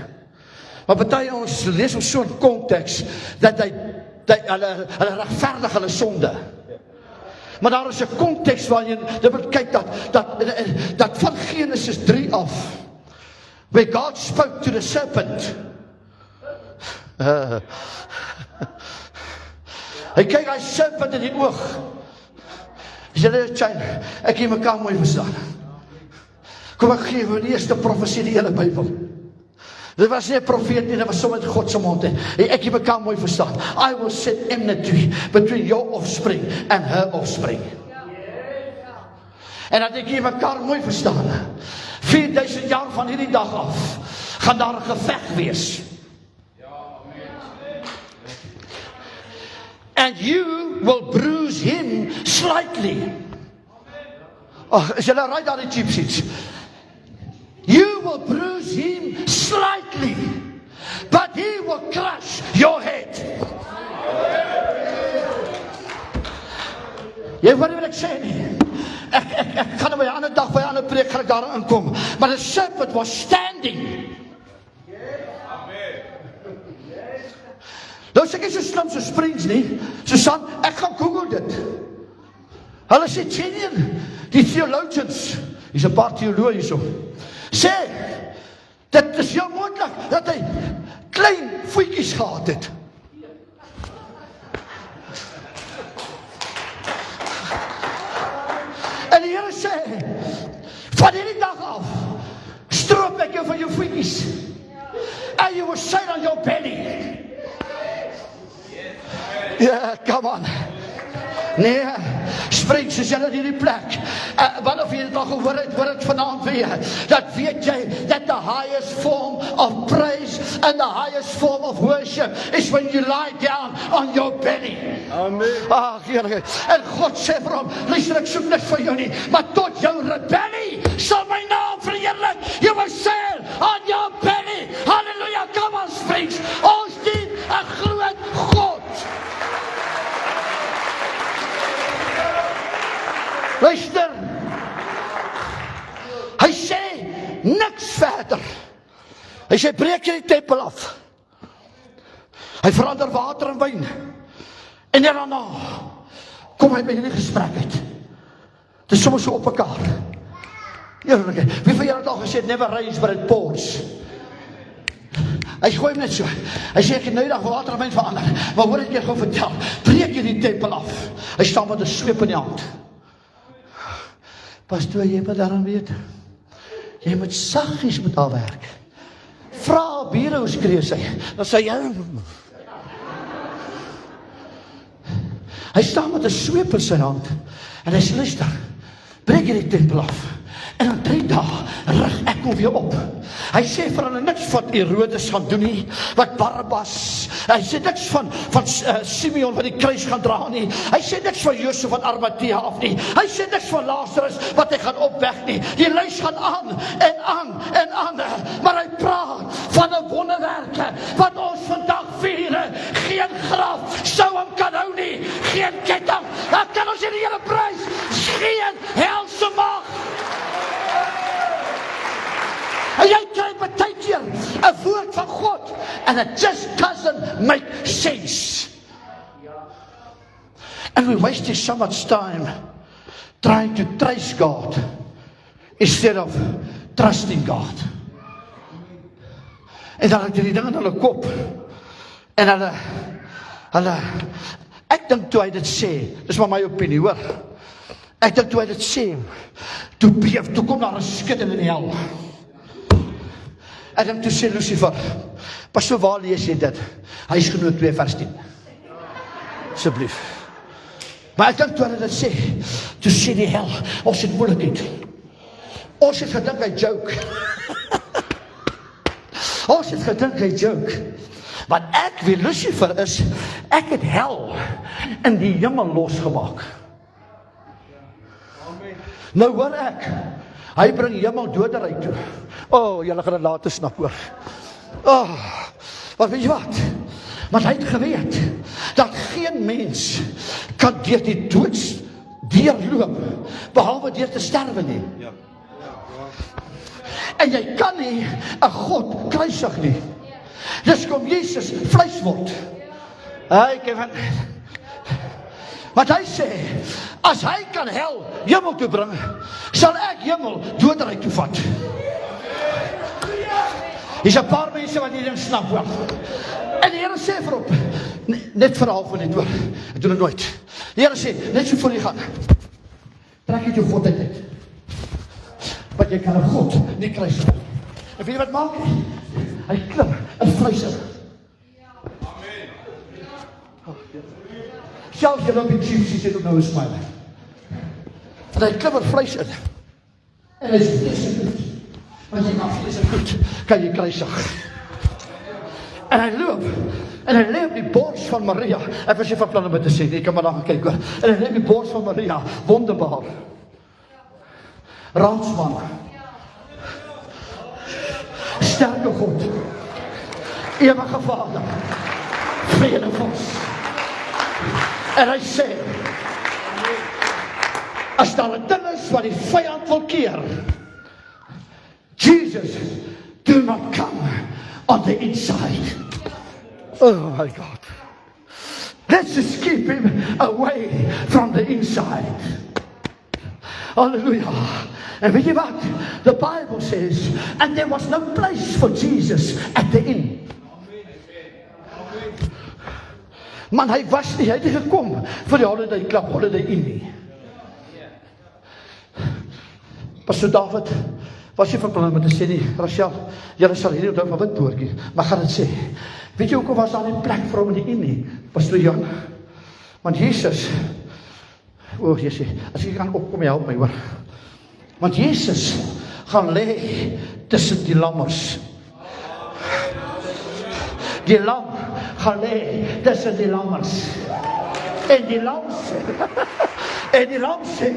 Maar party ons lees ons so in konteks dat hulle regverdig hulle sonde. Maar daar is 'n konteks waarin jy moet kyk dat van Genesis 3 af, where God spoke to the serpent. Hy kyk hy serpent in die oog. Is julle China? Ek hier mekaar mooi verstaan. Kom ek gee vir die eerste profesie die hele Bybel. Dit was nie 'n profeet nie, dit was sommer God se mond. Ek hier mekaar mooi verstaan. I will set enmity between your offspring and her offspring. En dat ek hier mekaar mooi verstaan. 4000 jaar van hierdie dag af gaan daar 'n geveg wees. And you will bruise him slightly. Is julle right daar die cheap seats? You will bruise him slightly, but he will crush your head. Jy hoor wat ek sê nie? Ek gaan by 'n ander dag by 'n ander preek gaan ek daarin kom. Maar the serpent was standing. Nou is ek nie so slim so Springs nie. Susan, ek gaan Google dit. Hulle sê, die theologians, hier's 'n paar theoloë hierso, sê, dit is heel moontlik dat hy klein voetjies gehad het. En die Here sê, van hierdie dag af, stroop ek jou van jou voetjies. And you will sit on your belly. Ja, come on. Nee, Springs, is julle in hierdie plek. Wat of jy dit al gehoor het vanaand weer, dat weet jy, that the highest form of praise and the highest form of worship is when you lie down on your belly. Amen. Ag, Here, en God sê vir hom, luister, ek soek niks van jou nie, maar tot jou rebellie sal my naam verheerlik. You will sail on your belly. Hallelujah, come on, Springs. Ons dien 'n groot God. Luister, hy sê niks verder. Hy sê breek jy die tempel af. Hy verander water in wyn. En daarna kom hy by hierdie gesprek uit. Dit is soms so op mekaar. Eerlik, wie van julle het al gesê, never rains but it pours. Hy gooi hom net so. Hy sê, ek het nou die dag water in wyn verander. Maar hoor ek jy gou vertel, breek jy die tempel af. Hy staan met 'n sweep in die hand. Pastoor, jy moet daaraan weet. Jy moet saggies met haar werk. Vra bure hoe skree sy. Dan sê jy. Hy staan met 'n sweep in sy hand. En hy sê, luister, breek jy die tempel af. En dan 3 dae rig ek hom weer op. Hy sê vir hulle niks van Herodes gaan doen nie, wat Barabbas. Hy sê niks van Simeon wat die kruis gaan dra nie. Hy sê niks van Josef van Arimatea af nie. Hy sê niks van Lazarus wat hy gaan opwek nie. Die lys gaan aan en aan en aan. Maar hy praat van 'n wonderwerke wat ons vandag vier. Geen graf sou hom kan hou nie. Geen ketting. Dan kan ons die Here prys. Geen helse mag. En jy kry baie keer 'n woord van God and it just doesn't make sense. And we wasted so much time trying to trace God instead of trusting God. En dan het jy die ding in hulle kop en hulle ek dink toe hy dit sê, dis maar my opinie hoor, ek dink toe hy dit sê, toe kom daar 'n skudding in die hel. En dan toe sê Lucifer, pastoor, waar lees jy dit? Hy is Genoot 2 vers 10. Asseblief. Maar ek dink toe hulle dit sê, toe sê die hel, ons het moeilikheid. Ons het gedink hy joke. Ons het gedink hy joke. Want ek wie Lucifer is, ek het hel in die hemel losgemaak. Nou hoor ek, hy bring hemel dodery toe. Julle gaan dit later snap hoor. Maar weet jy wat? Want hy het geweet, dat geen mens kan deur die doods deurloop, behalwe deur te sterwe nie. En jy kan nie 'n God kruisig nie. Dis kom Jesus vleis word. Want hy sê, as hy kan hel hemel toe bring, sal ek hemel dodery toe vat. Hier's 'n paar mense wat hierdie snap hoor. En die Here sê vir hom, net vir 'n half minuut hoor, ek doen dit nooit. Die Here sê, net so voor jy gaan, trek jy jou God uit. Want jy kan 'n God nie kruisig. En weet jy wat maak? Hy klim in vleis in. Selfs jy op die chiefs sit op nou 'n smile. En hy klim in vleis in. En hy sê, dis goed. Want jy kan vlees en goed, kan jy kruisig. En hy loop, en hy lê op die bors van Maria. Ek was nie van plan om dit te sê, jy kan maar daar gaan kyk hoor. En hy lê op die bors van Maria, wonderbaar. Raadsman. Sterke God. Ewige Vader. Vrede ons. En hy sê, as daar 'n ding is wat die vyand wil keer, Jesus, do not come on the inside. Oh my God. Let's just keep him away from the inside. Hallelujah. And weet jy wat? The Bible says, and there was no place for Jesus at the inn. Man, hy het nie gekom vir die holiday club, holiday inn nie. Pastor David, was jy van plan om te sê nie, Rachel, julle sal hierdie onthou van Windpoortjie, maar gaan dit sê. Weet jy hoekom was daar nie plek vir hom in die inn nie, Pastor Jan? Want Jesus, Jesusie, as jy kan opkom, help my hoor. Want Jesus gaan lê tussen die lammers. Die lam gaan lê tussen die lammers. En die lam sê,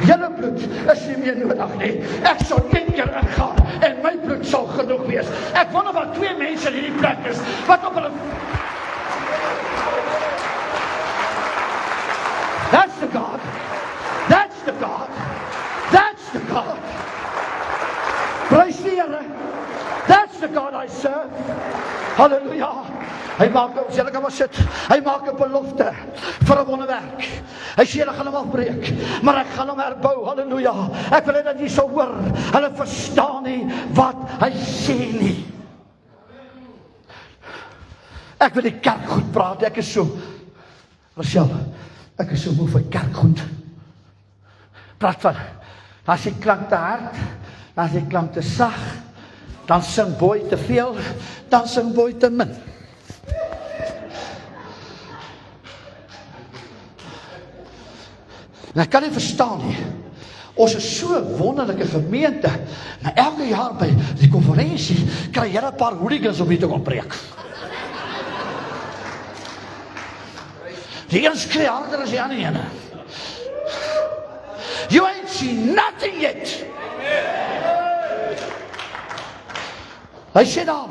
julle bloed is nie meer nodig nie. Ek sal een keer ingaan en my bloed sal genoeg wees. Ek wonder wat 2 mense in hierdie plek is, wat op hulle... That's the God. That's the God. That's the God. Praise die Here. That's the God I serve. Hallelujah. Hy maak ons, julle kan maar sit. Hy maak 'n belofte vir 'n wonderwerk. Hy sê hulle gaan hom afbreek, maar ek gaan hom herbou. Hallelujah. Ek wil hê dat jy sal hoor. Hulle verstaan nie wat hy sê nie. Ek wil die kerk goed praat. Ek is so, Rachel, ek is so moe vir kerk goed. Praat van, as jy klank te hard, as jy klank te sag, dan sing boy te veel, dan sing boy te min. En ek kan nie verstaan nie. Ons is so 'n wonderlike gemeente, maar elke jaar by die konferensie kry jy 'n paar hooligans om hier te kom preek. Die een skree harder as die ander ene. You ain't seen nothing yet. Hy sê daar,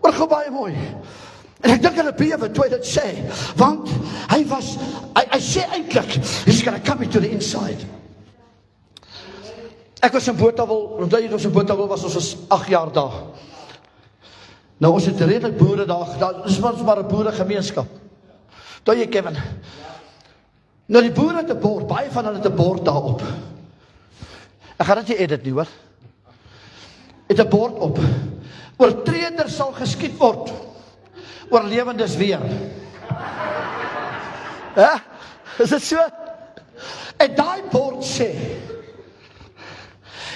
oor gou baie mooi. En ek dink hulle bewe toe hy dit sê, want hy sê eintlik, he's gonna come into the inside. Ek was in Botawil, onthou jy ons in Botawil was, ons was 8 jaar daar. Nou ons het redelik boere daar, dis maar 'n boeregemeenskap. Toe jy Kevin. Nou die boere het 'n bord, baie van hulle het 'n bord daarop. Ek gaan dit nie edit nie hoor. Het 'n bord op. Oortreder sal geskiet word. Oorlewendes weer. Ja, is dit so? En daai bord sê,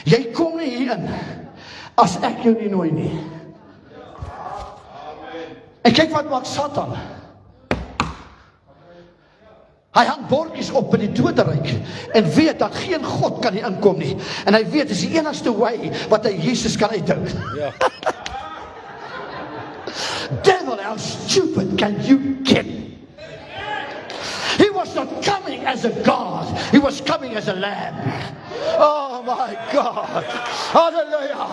jy kom nie hier in, as ek jou nie nooi nie. En kyk wat maak Satan. Hy hang bordjies op in die doderyk, en weet dat geen God kan hier inkom nie. En hy weet, dis die enigste way, wat hy Jesus kan uithou. Ja. Devil, how stupid can you get? He was not coming as a God. He was coming as a lamb. Oh my God. Hallelujah.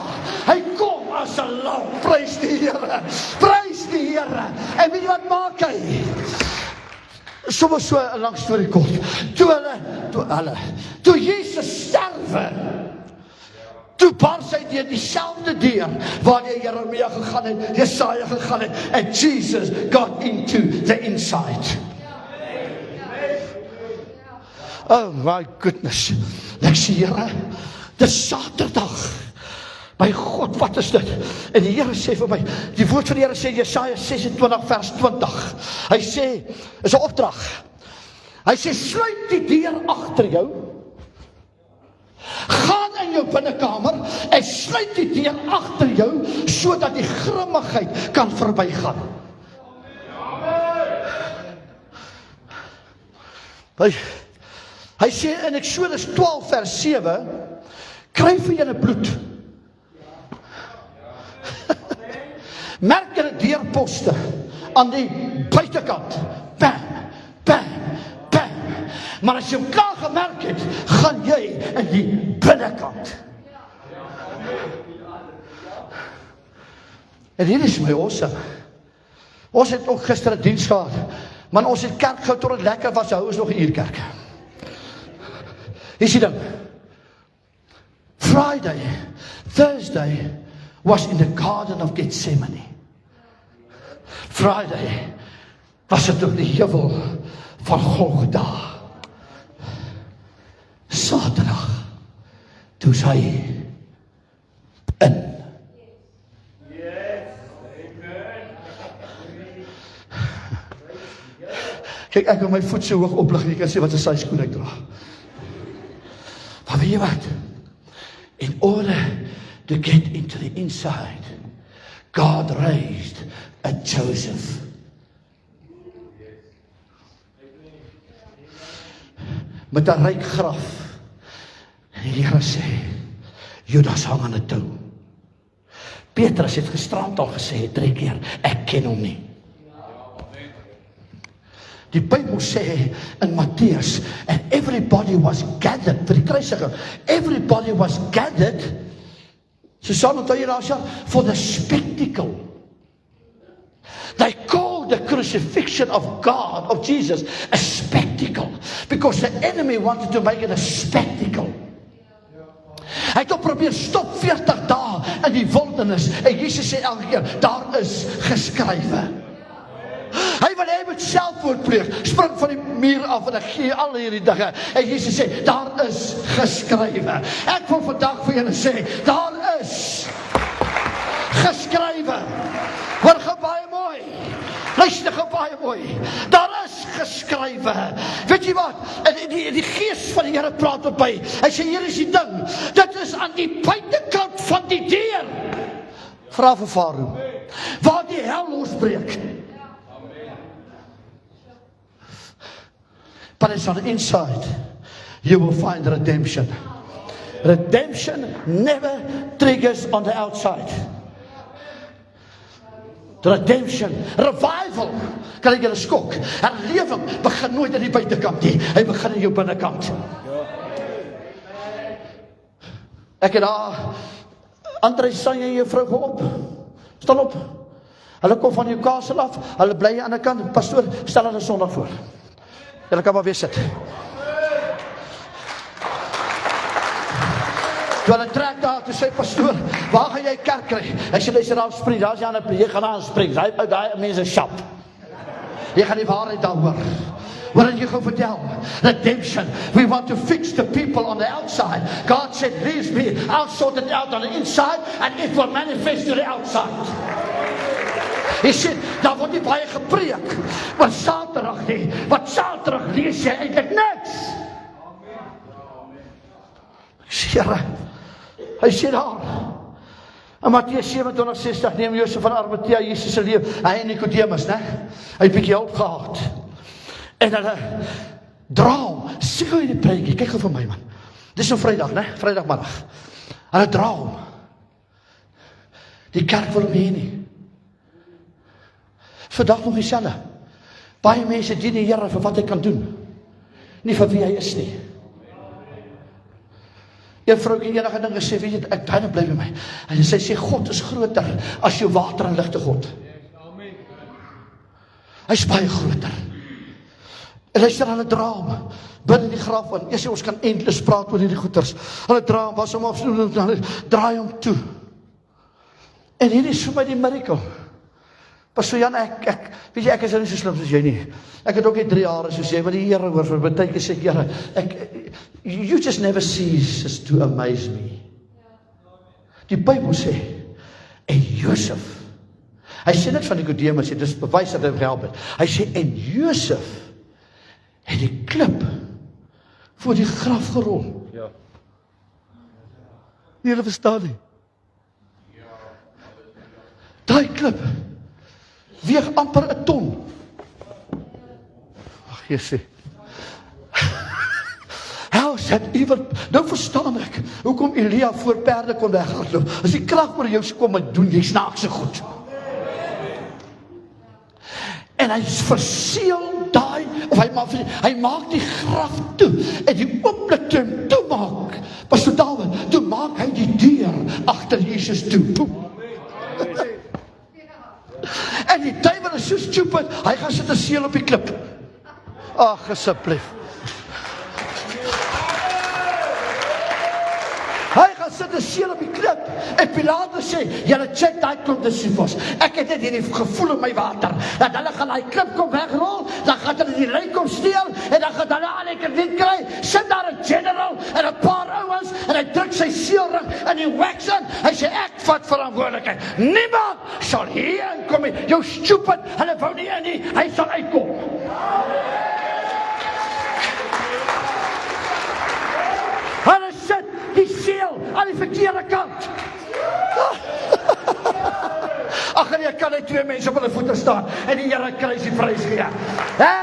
Hy kom as 'n lam. Prys die Here. Prys die Here. En weet jy wat maak hy? Soms so 'n lang storie kort. Toe Jesus sterwe, toe bars hy deur dieselfde deur waardeur Jeremia gegaan het, Jesaja gegaan het, and Jesus got into the inside. Oh my goodness. Ek sê Here, dis Saterdag. My God, wat is dit? En die Here sê vir my, die woord van die Here sê, Jesaja 26 vers 20. Hy sê, is 'n opdrag. Hy sê, sluit die deur agter jou, gaan in jou binnekamer, en sluit die deur agter jou, sodat die grimmigheid kan verbygaan. Hy sê in Eksodus 12 vers 7, kry vir julle bloed. Merk julle deurposte aan die buitekant. Bam, bam, bam. Maar as jy hom klaar gemerk het, gaan jy in die binnekant. En hier is my awesome. Ons het ook gister 'n diens gehad, maar ons het kerk gehou tot dit lekker was, hou ons nog 'n uurkerk. Hier is die ding. Friday, Thursday was in the Garden of Gethsemane. Friday, was dit op die heuwel van Golgotha. Saterdag, toe is hy in. Kyk, ek wil my voet so hoog oplig, jy kan sê wat 'n size skoen ek dra. Maar weet jy wat? In order to get into the inside, God raised a Joseph. Met 'n ryk graf. En die Here sê, Judas hang aan 'n tou. Petrus het gisterand al gesê 3 keer, ek ken hom nie. Die Bybel sê in Matteus, and everybody was gathered, vir die kruisiging, everybody was gathered, so sal onthou jy daar sê, for the spectacle. They called the crucifixion of God, of Jesus, a spectacle, because the enemy wanted to make it a spectacle. Hy het op probeer stop 40 dae in die wildernis, en Jesus sê elke keer, daar is geskrywe. Hy wil hy moet selfmoord pleeg, spring van die muur af en ek gee al hierdie dinge. En Jesus sê, daar is geskrywe. Ek wil vandag vir julle sê, daar is geskrywe. Hoor gou baie mooi. Luister gou baie mooi. Daar is geskrywe. Weet jy wat? Die gees van die Here praat op my. Hy sê, hier is die ding. Dit is aan die buitekant van die deur. Vra vir Farao. Waar die hel losbreek. But it's on the inside. You will find redemption. Redemption never triggers on the outside. Redemption, revival, kan ek julle skok. Herlewing begin nooit aan die buitekant nie. Hy begin in jou binnekant. Ek het daar André Sanje en juffrou geop. Staan op. Hulle kom van jou kasel af. Hulle bly aan die ander kant. Pastoor, stel hulle Sondag voor. Julle kan maar weer sit. Toe hulle trek daar, toe sê pastoor, waar gaan jy kerk kry? Ek sê, luister daar Springs, daar is jy gaan aan Springs, daar mense shop. Jy gaan die waarheid daar hoor. Wat did you go vertel? Redemption. We want to fix the people on the outside. God said, leave me, I'll sort it out on the inside, and it will manifest to the outside. Hy sê, daar word nie baie gepreek, maar Saterdag nie, wat Saterdag lees jy eintlik niks. Ek sê, Here, hy sê daar, in Matteus 27:60, neem Josef van Arimatea, Jesus se lewe, hy en Nicodemus, né? Hy het 'n bietjie hulp gehad. En hulle dra hom, sê gou die preekie, kyk gou vir my man. Dis nou Vrydag, né? Vrydagmiddag. Hulle dra hom. Die kerk wil hom hê nie. Vandag nog dieselfde. Baie mense dien die Here vir wat hy kan doen, nie vir wie hy is nie. Een vroukie enige ding gesê, weet jy, ek daai bly by my. En sy sê, God is groter as jou water en ligte God. Hy is baie groter. En luister, hulle dra hom binne die graf in. Eers ons kan endlos praat oor hierdie goeters. Hulle dra hom, was hom af, hulle draai hom toe. En hier is vir my die miracle. Pastor Jan, weet jy, ek is nie so slim soos jy nie. Ek het ook nie 3 jaar soos jy, maar die Here hoor, vir baie keer sê ek, Here, you just never cease to amaze me. Die Bybel sê, en Josef, hy sê net van Nicodemus, dit is bewys dat hy gehelp het. Hy sê, en Josef het die klip voor die graf gerol. Ja. Nie hulle verstaan nie. Daai klip weeg amper 1 ton. Ag, jy sê. How is that even? Nou verstaan ek, hoekom Elia voor perde kon weghardloop. As die krag oor jou kom en doen, jy snaakse goed. En hy verseël daai, of hy maak die graf toe, en die oomblik toe hom toemaak, Pastor David, toe maak hy die deur agter Jesus toe. En die duiwel is so stupid, hy gaan sit 'n seël op die klip. Ag, asseblief. Hy gaan sit 'n seun op die klip. En Pilatus sê, julle check daai klomp disippels. Ek het net hierdie gevoel in my water, dat hulle gaan daai klip kom wegrol, dan gaan hulle die lijk kom steel, en dan gaan hulle al die krediet kry. Sit daar 'n general en 'n paar ouens, en hy druk sy seelring in die wax in. Hy sê, ek vat verantwoordelikheid. Niemand sal hier inkom nie. Jou stupid, hulle wou nie in nie. Hy sal uitkom. Hulle sit die seel aan die verkeerde kant. Ag nee, kan hy 2 mense op hulle voete staan en die Here kry die prys gee. Hè?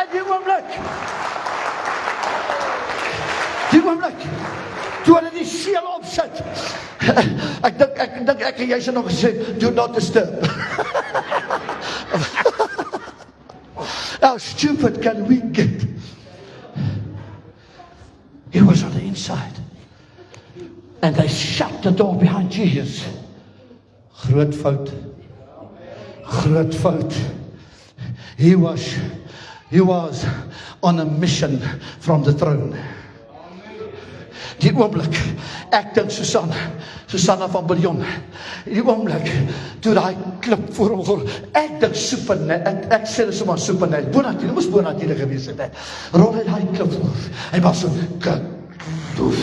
En die oomblik, toe hulle die seel opsit, ek dink ek en jy sê nog gesê, do not disturb. How stupid can we get? He was on the inside. And they shut the door behind Jesus. Groot fout. Groot fout. He was on a mission from the throne. Die oomblik, ek dink Susanna van Biljon, die oomblik, toe daai klip voor hom hoor, ek dink supernet, ek sê dit sommer supernet, bonatuur, moes bonatuur gewees het, rol hy daai klip voor, hy was so, kakloof,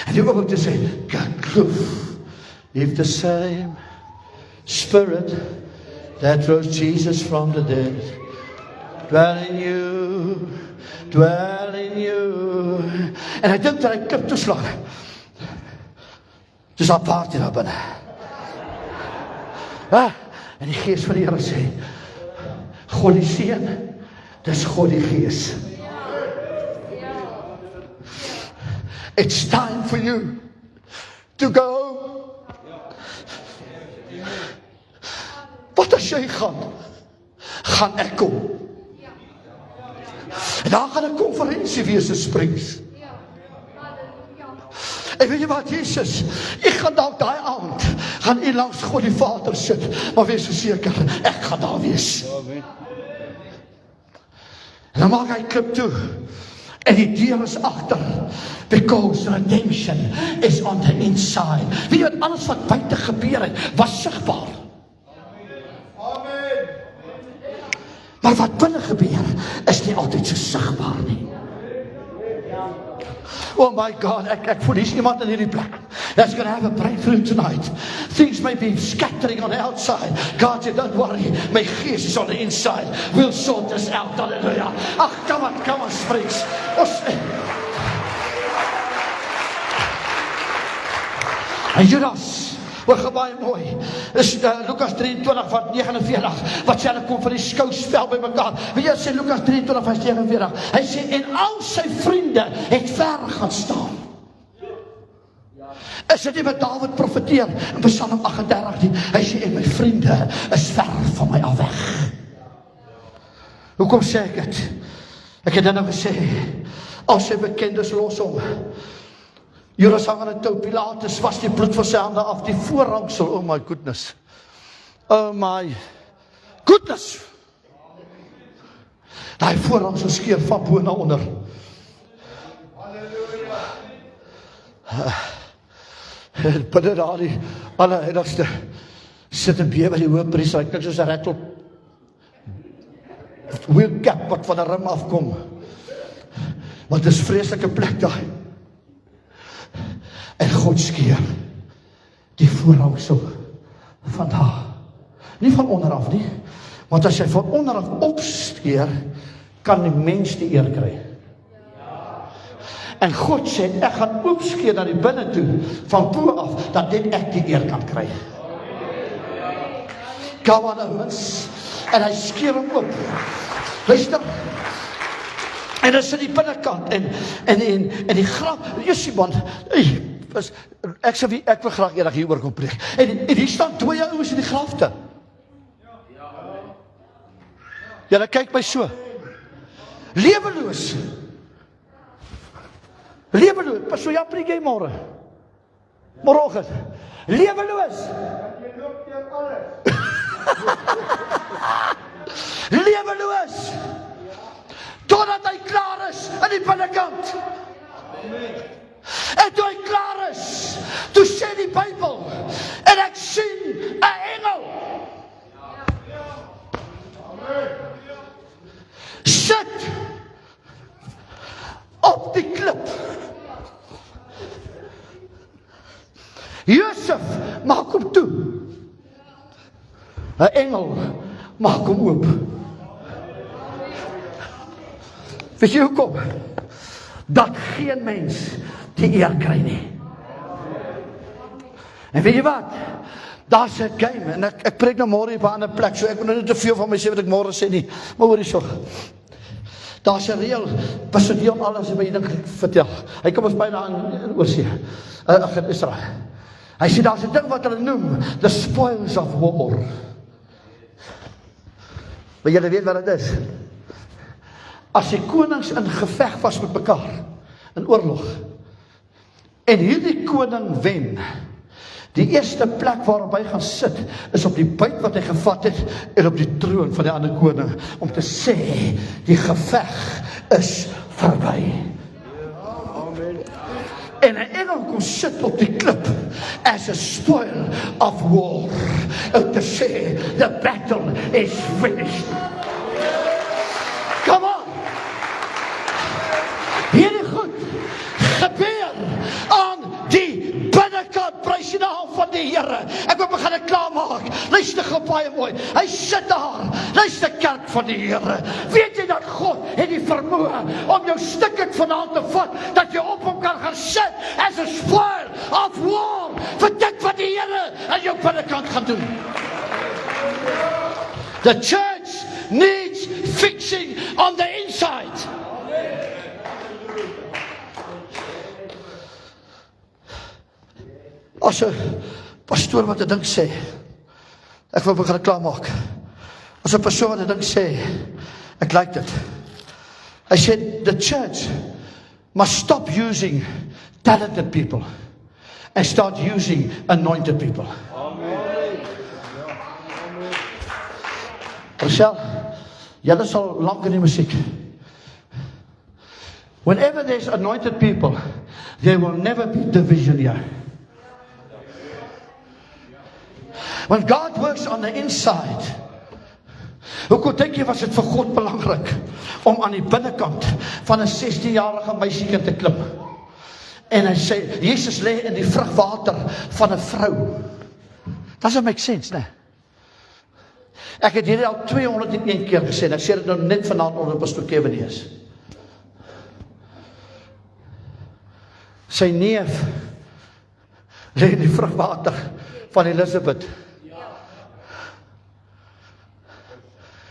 en die oomblik te sê, kakloof, if the same spirit that rose Jesus from the dead, dwell in you, en hy dink dat hy klip toeslag, dis daar party daar binne, en die gees van die Here sê, God die Seun, dis God die Gees. It's time for you to go home. Wat as jy gaan ek kom. En daar gaan 'n konferensie wees in Springs. En weet jy wat, Jesus, ek gaan dalk daai aand, gaan u langs God die Vader sit, maar wees verseker, ek gaan daar wees. En dan maak hy klip toe, en die deur is agter, because redemption is on the inside. Weet jy wat, alles wat buite gebeur het, was sigbaar. Maar wat binne gebeur, is nie altyd so sigbaar nie. Oh my God, ek voel hier's iemand in hierdie plek that's going to have a breakthrough tonight. Things may be scattering on the outside. God said, don't worry, my gees is on the inside. We'll sort this out. Hallelujah. Ag, come on, Springs. En Judas, wat baie mooi, is Lukas 23 van 49, wat sê hulle kom van die skouspel by mekaar. Weet jy, sê Lukas 23 van 49, hy sê, en al sy vriende het ver gaan staan. Is dit nie met Dawid profeteer in Psalm 38 nie? Hy sê, en my vriende is ver van my al weg. Hoekom sê ek het? Ek het dan nou gesê, al sy bekendes los hom. Judas hang aan 'n tou, Pilatus was die bloed van sy hande af, die voorhangsel, oh my goodness. Oh my goodness. Daai voorhangsel skeur van bo na onder. En binne daar die allerheiligste sit en bewe die hoofpriester, hy kyk soos 'n rattle wheelcap wat van 'n rim afkom. Want dit is 'n vreeslike plek daai. En God skeur die voorhangsel van daar. Nie van onderaf nie, want as jy van onderaf opskeer, kan die mens die eer kry. En God sê, ek gaan opskeer na die binne toe, van bo af, dat net ek die eer kan kry. Come on, ouens. En hy skeer hom op. Luister. En dit is in die binnekant, en die graf, Jessie man, ek wil graag eendag hieroor kom preek, en hier staan 2 ouens in die grafte. Julle kyk my so, leweloos, pas so, ja preek jy môreoggend, leweloos, leweloos, totdat hy klaar is in die binnekant. En toe hy klaar is, toe sê die Bybel, en ek sien 'n engel. Sit op die klip. Josef maak hom toe. 'n Engel maak hom oop. Weet jy hoekom? Dat geen mens die eer kry nie. En weet jy wat? Daar's 'n game, en ek preek nou môre op 'n ander plek, so ek wil nou nie te veel van my sê wat ek môre sê nie, maar hoor hierso. Daar's 'n reël, Pastor Dion alles by ding vertel. Hy kom ons by daar in Oorsee, in Israel. Hy sê daar's 'n ding wat hulle noem, the spoils of war. Maar julle weet wat dit is. As die konings in geveg was met mekaar, in oorlog, en hierdie koning wen, die eerste plek waarop hy gaan sit, is op die byt wat hy gevat het, en op die troon van die ander koning, om te sê, die geveg is verby. En 'n engel kom sit op die klip, as a spoil of war, om te sê, the battle is finished. Come on! Hierdie goed gebeur aan die binnekant, prys die naam van die Here. Ek wil begin dit klaarmaak. Luister gou baie mooi. Hy sit daar. Luister kerk van die Here. Weet jy dat God het die vermoë om jou stukkie vanaand te vat, dat jy op hom kan gaan sit as a spoil of war vir dit wat die Here aan jou binnekant gaan doen. The church needs fixing on the inside. As 'n pastoor wat 'n ding sê, ek wil begin klaarmaak. As 'n persoon wat 'n ding sê, ek like dit. Hy sê the church must stop using talented people and start using anointed people. Rochelle, julle sal lank in die musiek. Whenever there's anointed people, there will never be division here. When God works on the inside, hoekom dink jy was dit vir God belangrik om aan die binnekant van 'n 16-jarige meisiekind te klim? En hy sê, Jesus lê in die vrugwater van 'n vrou. Doesn't make sense, né? Ek het hierdie al 201 keer gesê, en ek sê dit nou net vanaand onder Pastor Kevin is. Sy neef lê in die vrugwater van Elisabeth.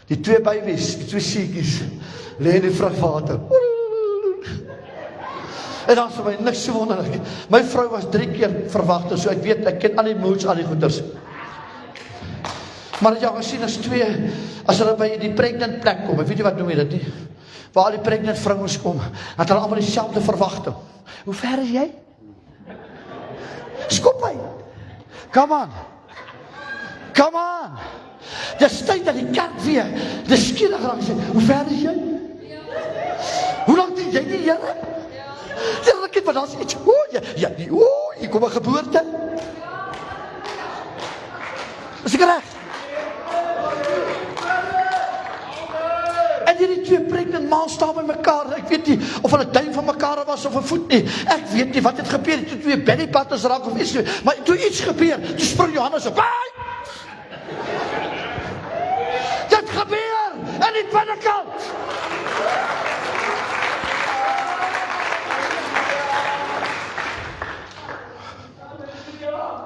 Die twee babies, die twee seentjies, lê in die vrugwater. En dan vir my niks so wonderlik. My vrou was 3 keer verwagter, so ek weet, ek ken al die moods, al die goeders. Maar het jy al gesien, as hulle by die pregnant plek kom, ek weet nie wat noem jy dit nie, waar al die pregnant vrouens kom, dat hulle allemaal dieselfde verwagting. Hoe ver is jy? Skop hy! Come on! Come on! Dis tyd dat die kerk weer, dis skielig raak sê, hoe ver is jy? Hoe lang doen jy die Here? Dis net wat as iets, hier kom 'n geboorte. Is ek reg? En hierdie twee pregnant ma's staan by mekaar, ek weet nie of hulle duim van mekaar was of 'n voet nie, ek weet nie wat het gebeur, toe twee belly buttons raak of iets, maar toe iets gebeur, toe spring Johannes op, dit gebeur in die binnekant.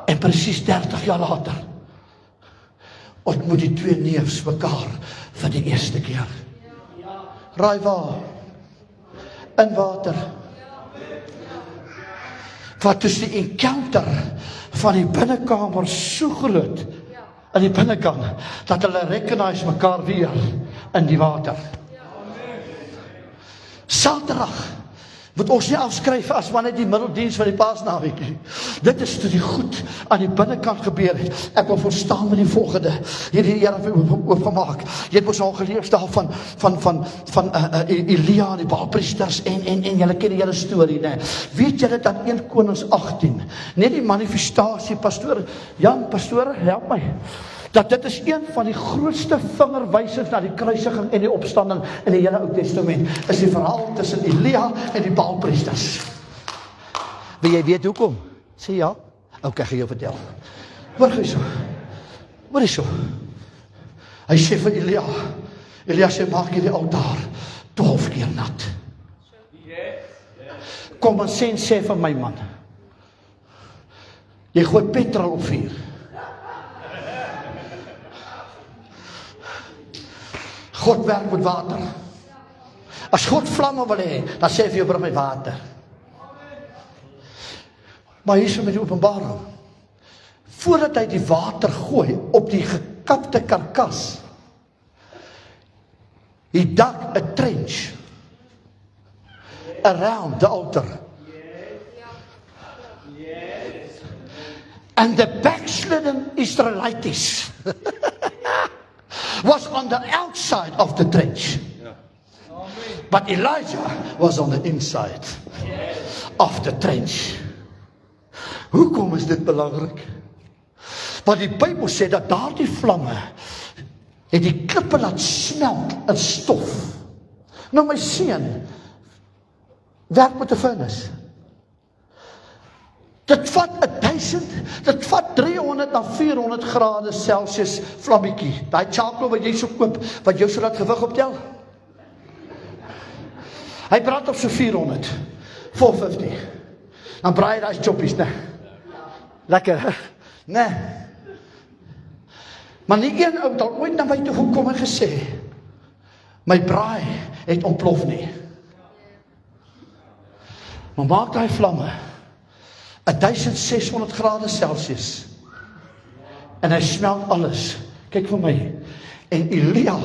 En presies 30 jaar later ontmoet die twee neefs mekaar vir die eerste keer. Raai waar? In water. Wat is die encounter van die binnekamer so groot in die binnekant, dat hulle recognize mekaar weer in die water. Saterdag Wat ons nie afskryf as maar net die middeldiens van die Paasnaweek nie. Dit is toe die goed aan die binnekant gebeur het. Ek wil verstaan met die volgende. Hierdie Here het oopgemaak. Jy het mos al gelees daar van Elia en die Baalpriesters en julle ken die hele storie, né? Weet julle dat 1 Konings 18, net die manifestasie, pastoor, help my. Dat dit is een van die grootste vingerwysings na die kruisiging en die opstanding in die hele Ou Testament, is die verhaal tussen Elia en die Baalpriesters. Wil jy weet hoekom? Sê ja? Ok, ek gaan jou vertel. Hoor hierso. Hy sê vir Elia sê, maak hierdie altaar 12 keer nat. Kom en sê vir my man, jy gooi petrol op vuur. God werk met water. As God vlamme wil hê, dan sê hy vir jou, bring my water. Maar hier is met die openbaring. Voordat hy die water gooi op die gekapte karkas, he dug a trench around the altar. And the backslidden Israelites was on the outside of the trench. But Elijah was on the inside of the trench. Hoekom is dit belangrik? Want die Bybel sê dat daardie vlamme het die klippe laat smelt in stof. Nou my seun werk met 'n furnace. Dit vat 300 na 400 grade Celsius vlammetjie. Daai charcoal wat jy so koop, wat jou so laat gewig optel. Hy brand op so 400, 450. Dan braai hy daai choppies, né? Lekker, né? Maar nie een ou het al ooit na my toe gekom en gesê, my braai het ontplof nie. Maar maak daai vlamme 1600 grade Celsius en hy smelt alles. Kyk vir my. En Elia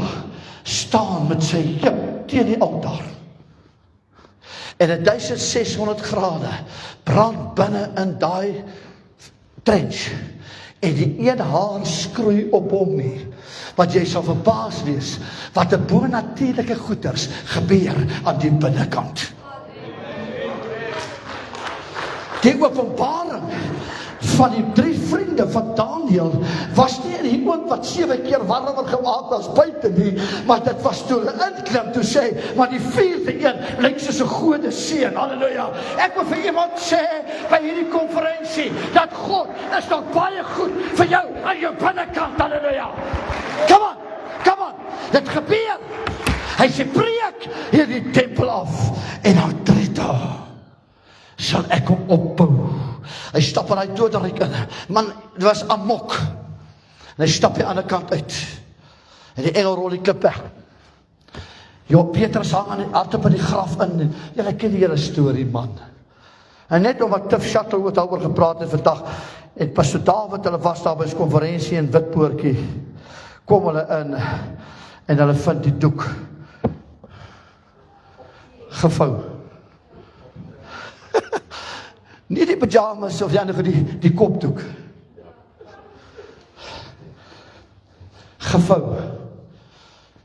staan met sy heup teen die altaar. En 1600 grade brand binne in daai trench. En die een haar skroei op hom nie. Want jy sal verbaas wees wat 'n bonatuurlike goeders gebeur aan die binnekant. Die openbaring van die 3 vriende van Daniel was nie in die oond wat 7 keer warmer gemaak as buite nie, maar dit was toe hulle inklim toe sê, maar die 4de een lyk soos 'n gode seun. Halleluja. Ek wil vir iemand sê by hierdie konferensie dat God is nog baie goed vir jou aan jou binnekant. Halleluja. Come on. Dit gebeur. Hy sê breek hierdie tempel af en dan 3 dae sal ek hom opbou. Hy stap in die doderyk in. Man, dit was amok. En hy stap die ander kant uit. En die engel rol die klip weg. Petrus hang aan die hart op in die graf in. Julle ken die hele storie, man. En net omdat Tiff Shuttle oor daaroor gepraat het vandag, en Pastor David, hulle was daar by 'n konferensie in Witpoortjie, kom hulle in, en hulle vind die doek gevou. Nie die pyjamas of die kopdoek. Gevou.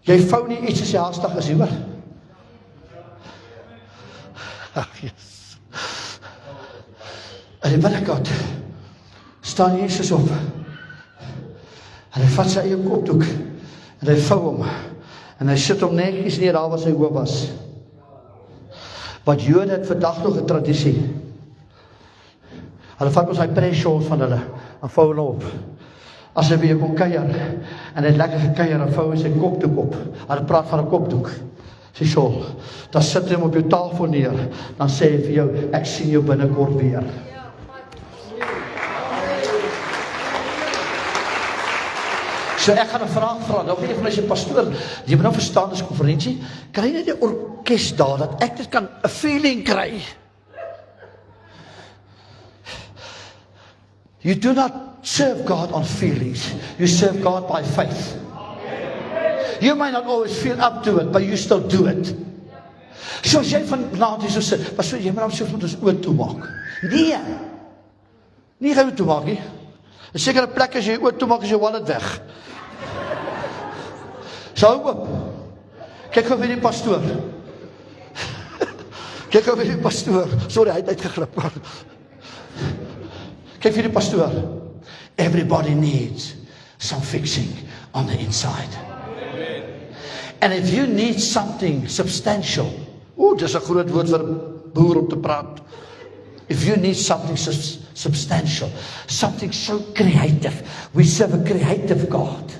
Jy vou nie iets as jy haastig is, hoor. Ag, Jesus. En die binnekant staan Jesus op. En hy vat sy eie kopdoek en hy vou hom. En hy sit hom netjies neer daar waar sy hoof was. Wat Jode het vandag nog 'n tradisie. Hulle vat ons hy presshows van hulle, en vou hulle op. As hy by jou kom kuier, en hy het lekker gekuier, en vou hy sy kopdoek op. Hulle praat van 'n kopdoek. Sê so, dan sit hy hom op jou tafel neer, dan sê hy vir jou, ek sien jou binnekort weer. So ek gaan 'n vraag vra, nou vir jy pastoor, jy moet nou verstaan, dis konferensie, kry jy die orkes daar, dat ek dit kan 'n feeling kry. You do not serve God on feelings. You serve God by faith. You may not always feel up to it, but you still do it. So as jy vanaand hier so sit, maar so jy moet homself met ons oor toe maak. Nee. Nie gaan toe maak nie. 'n Sekere plek as jy oor toe maak, is jou wallet weg. Sou oop. Kyk gou vir die pastoor. Kyk gou vir die pastoor. Sorry, hy het uitgeglip. Kyk vir die pastoor. Everybody needs some fixing on the inside. And if you need something substantial, dis 'n groot woord vir 'n boer om te praat. If you need something substantial, something so creative, we serve a creative God.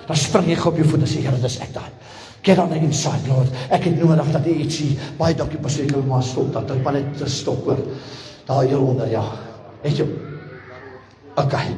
Dan spring jy op jou voet en sê, Here, dis ek daai. Get on the inside, Lord. Ek het nodig dat jy ietsie, baie dankie pastoor, ek wil maar stop, dat ek maar net stop hoor. Daar hieronder, ja. Weet jy? Okay.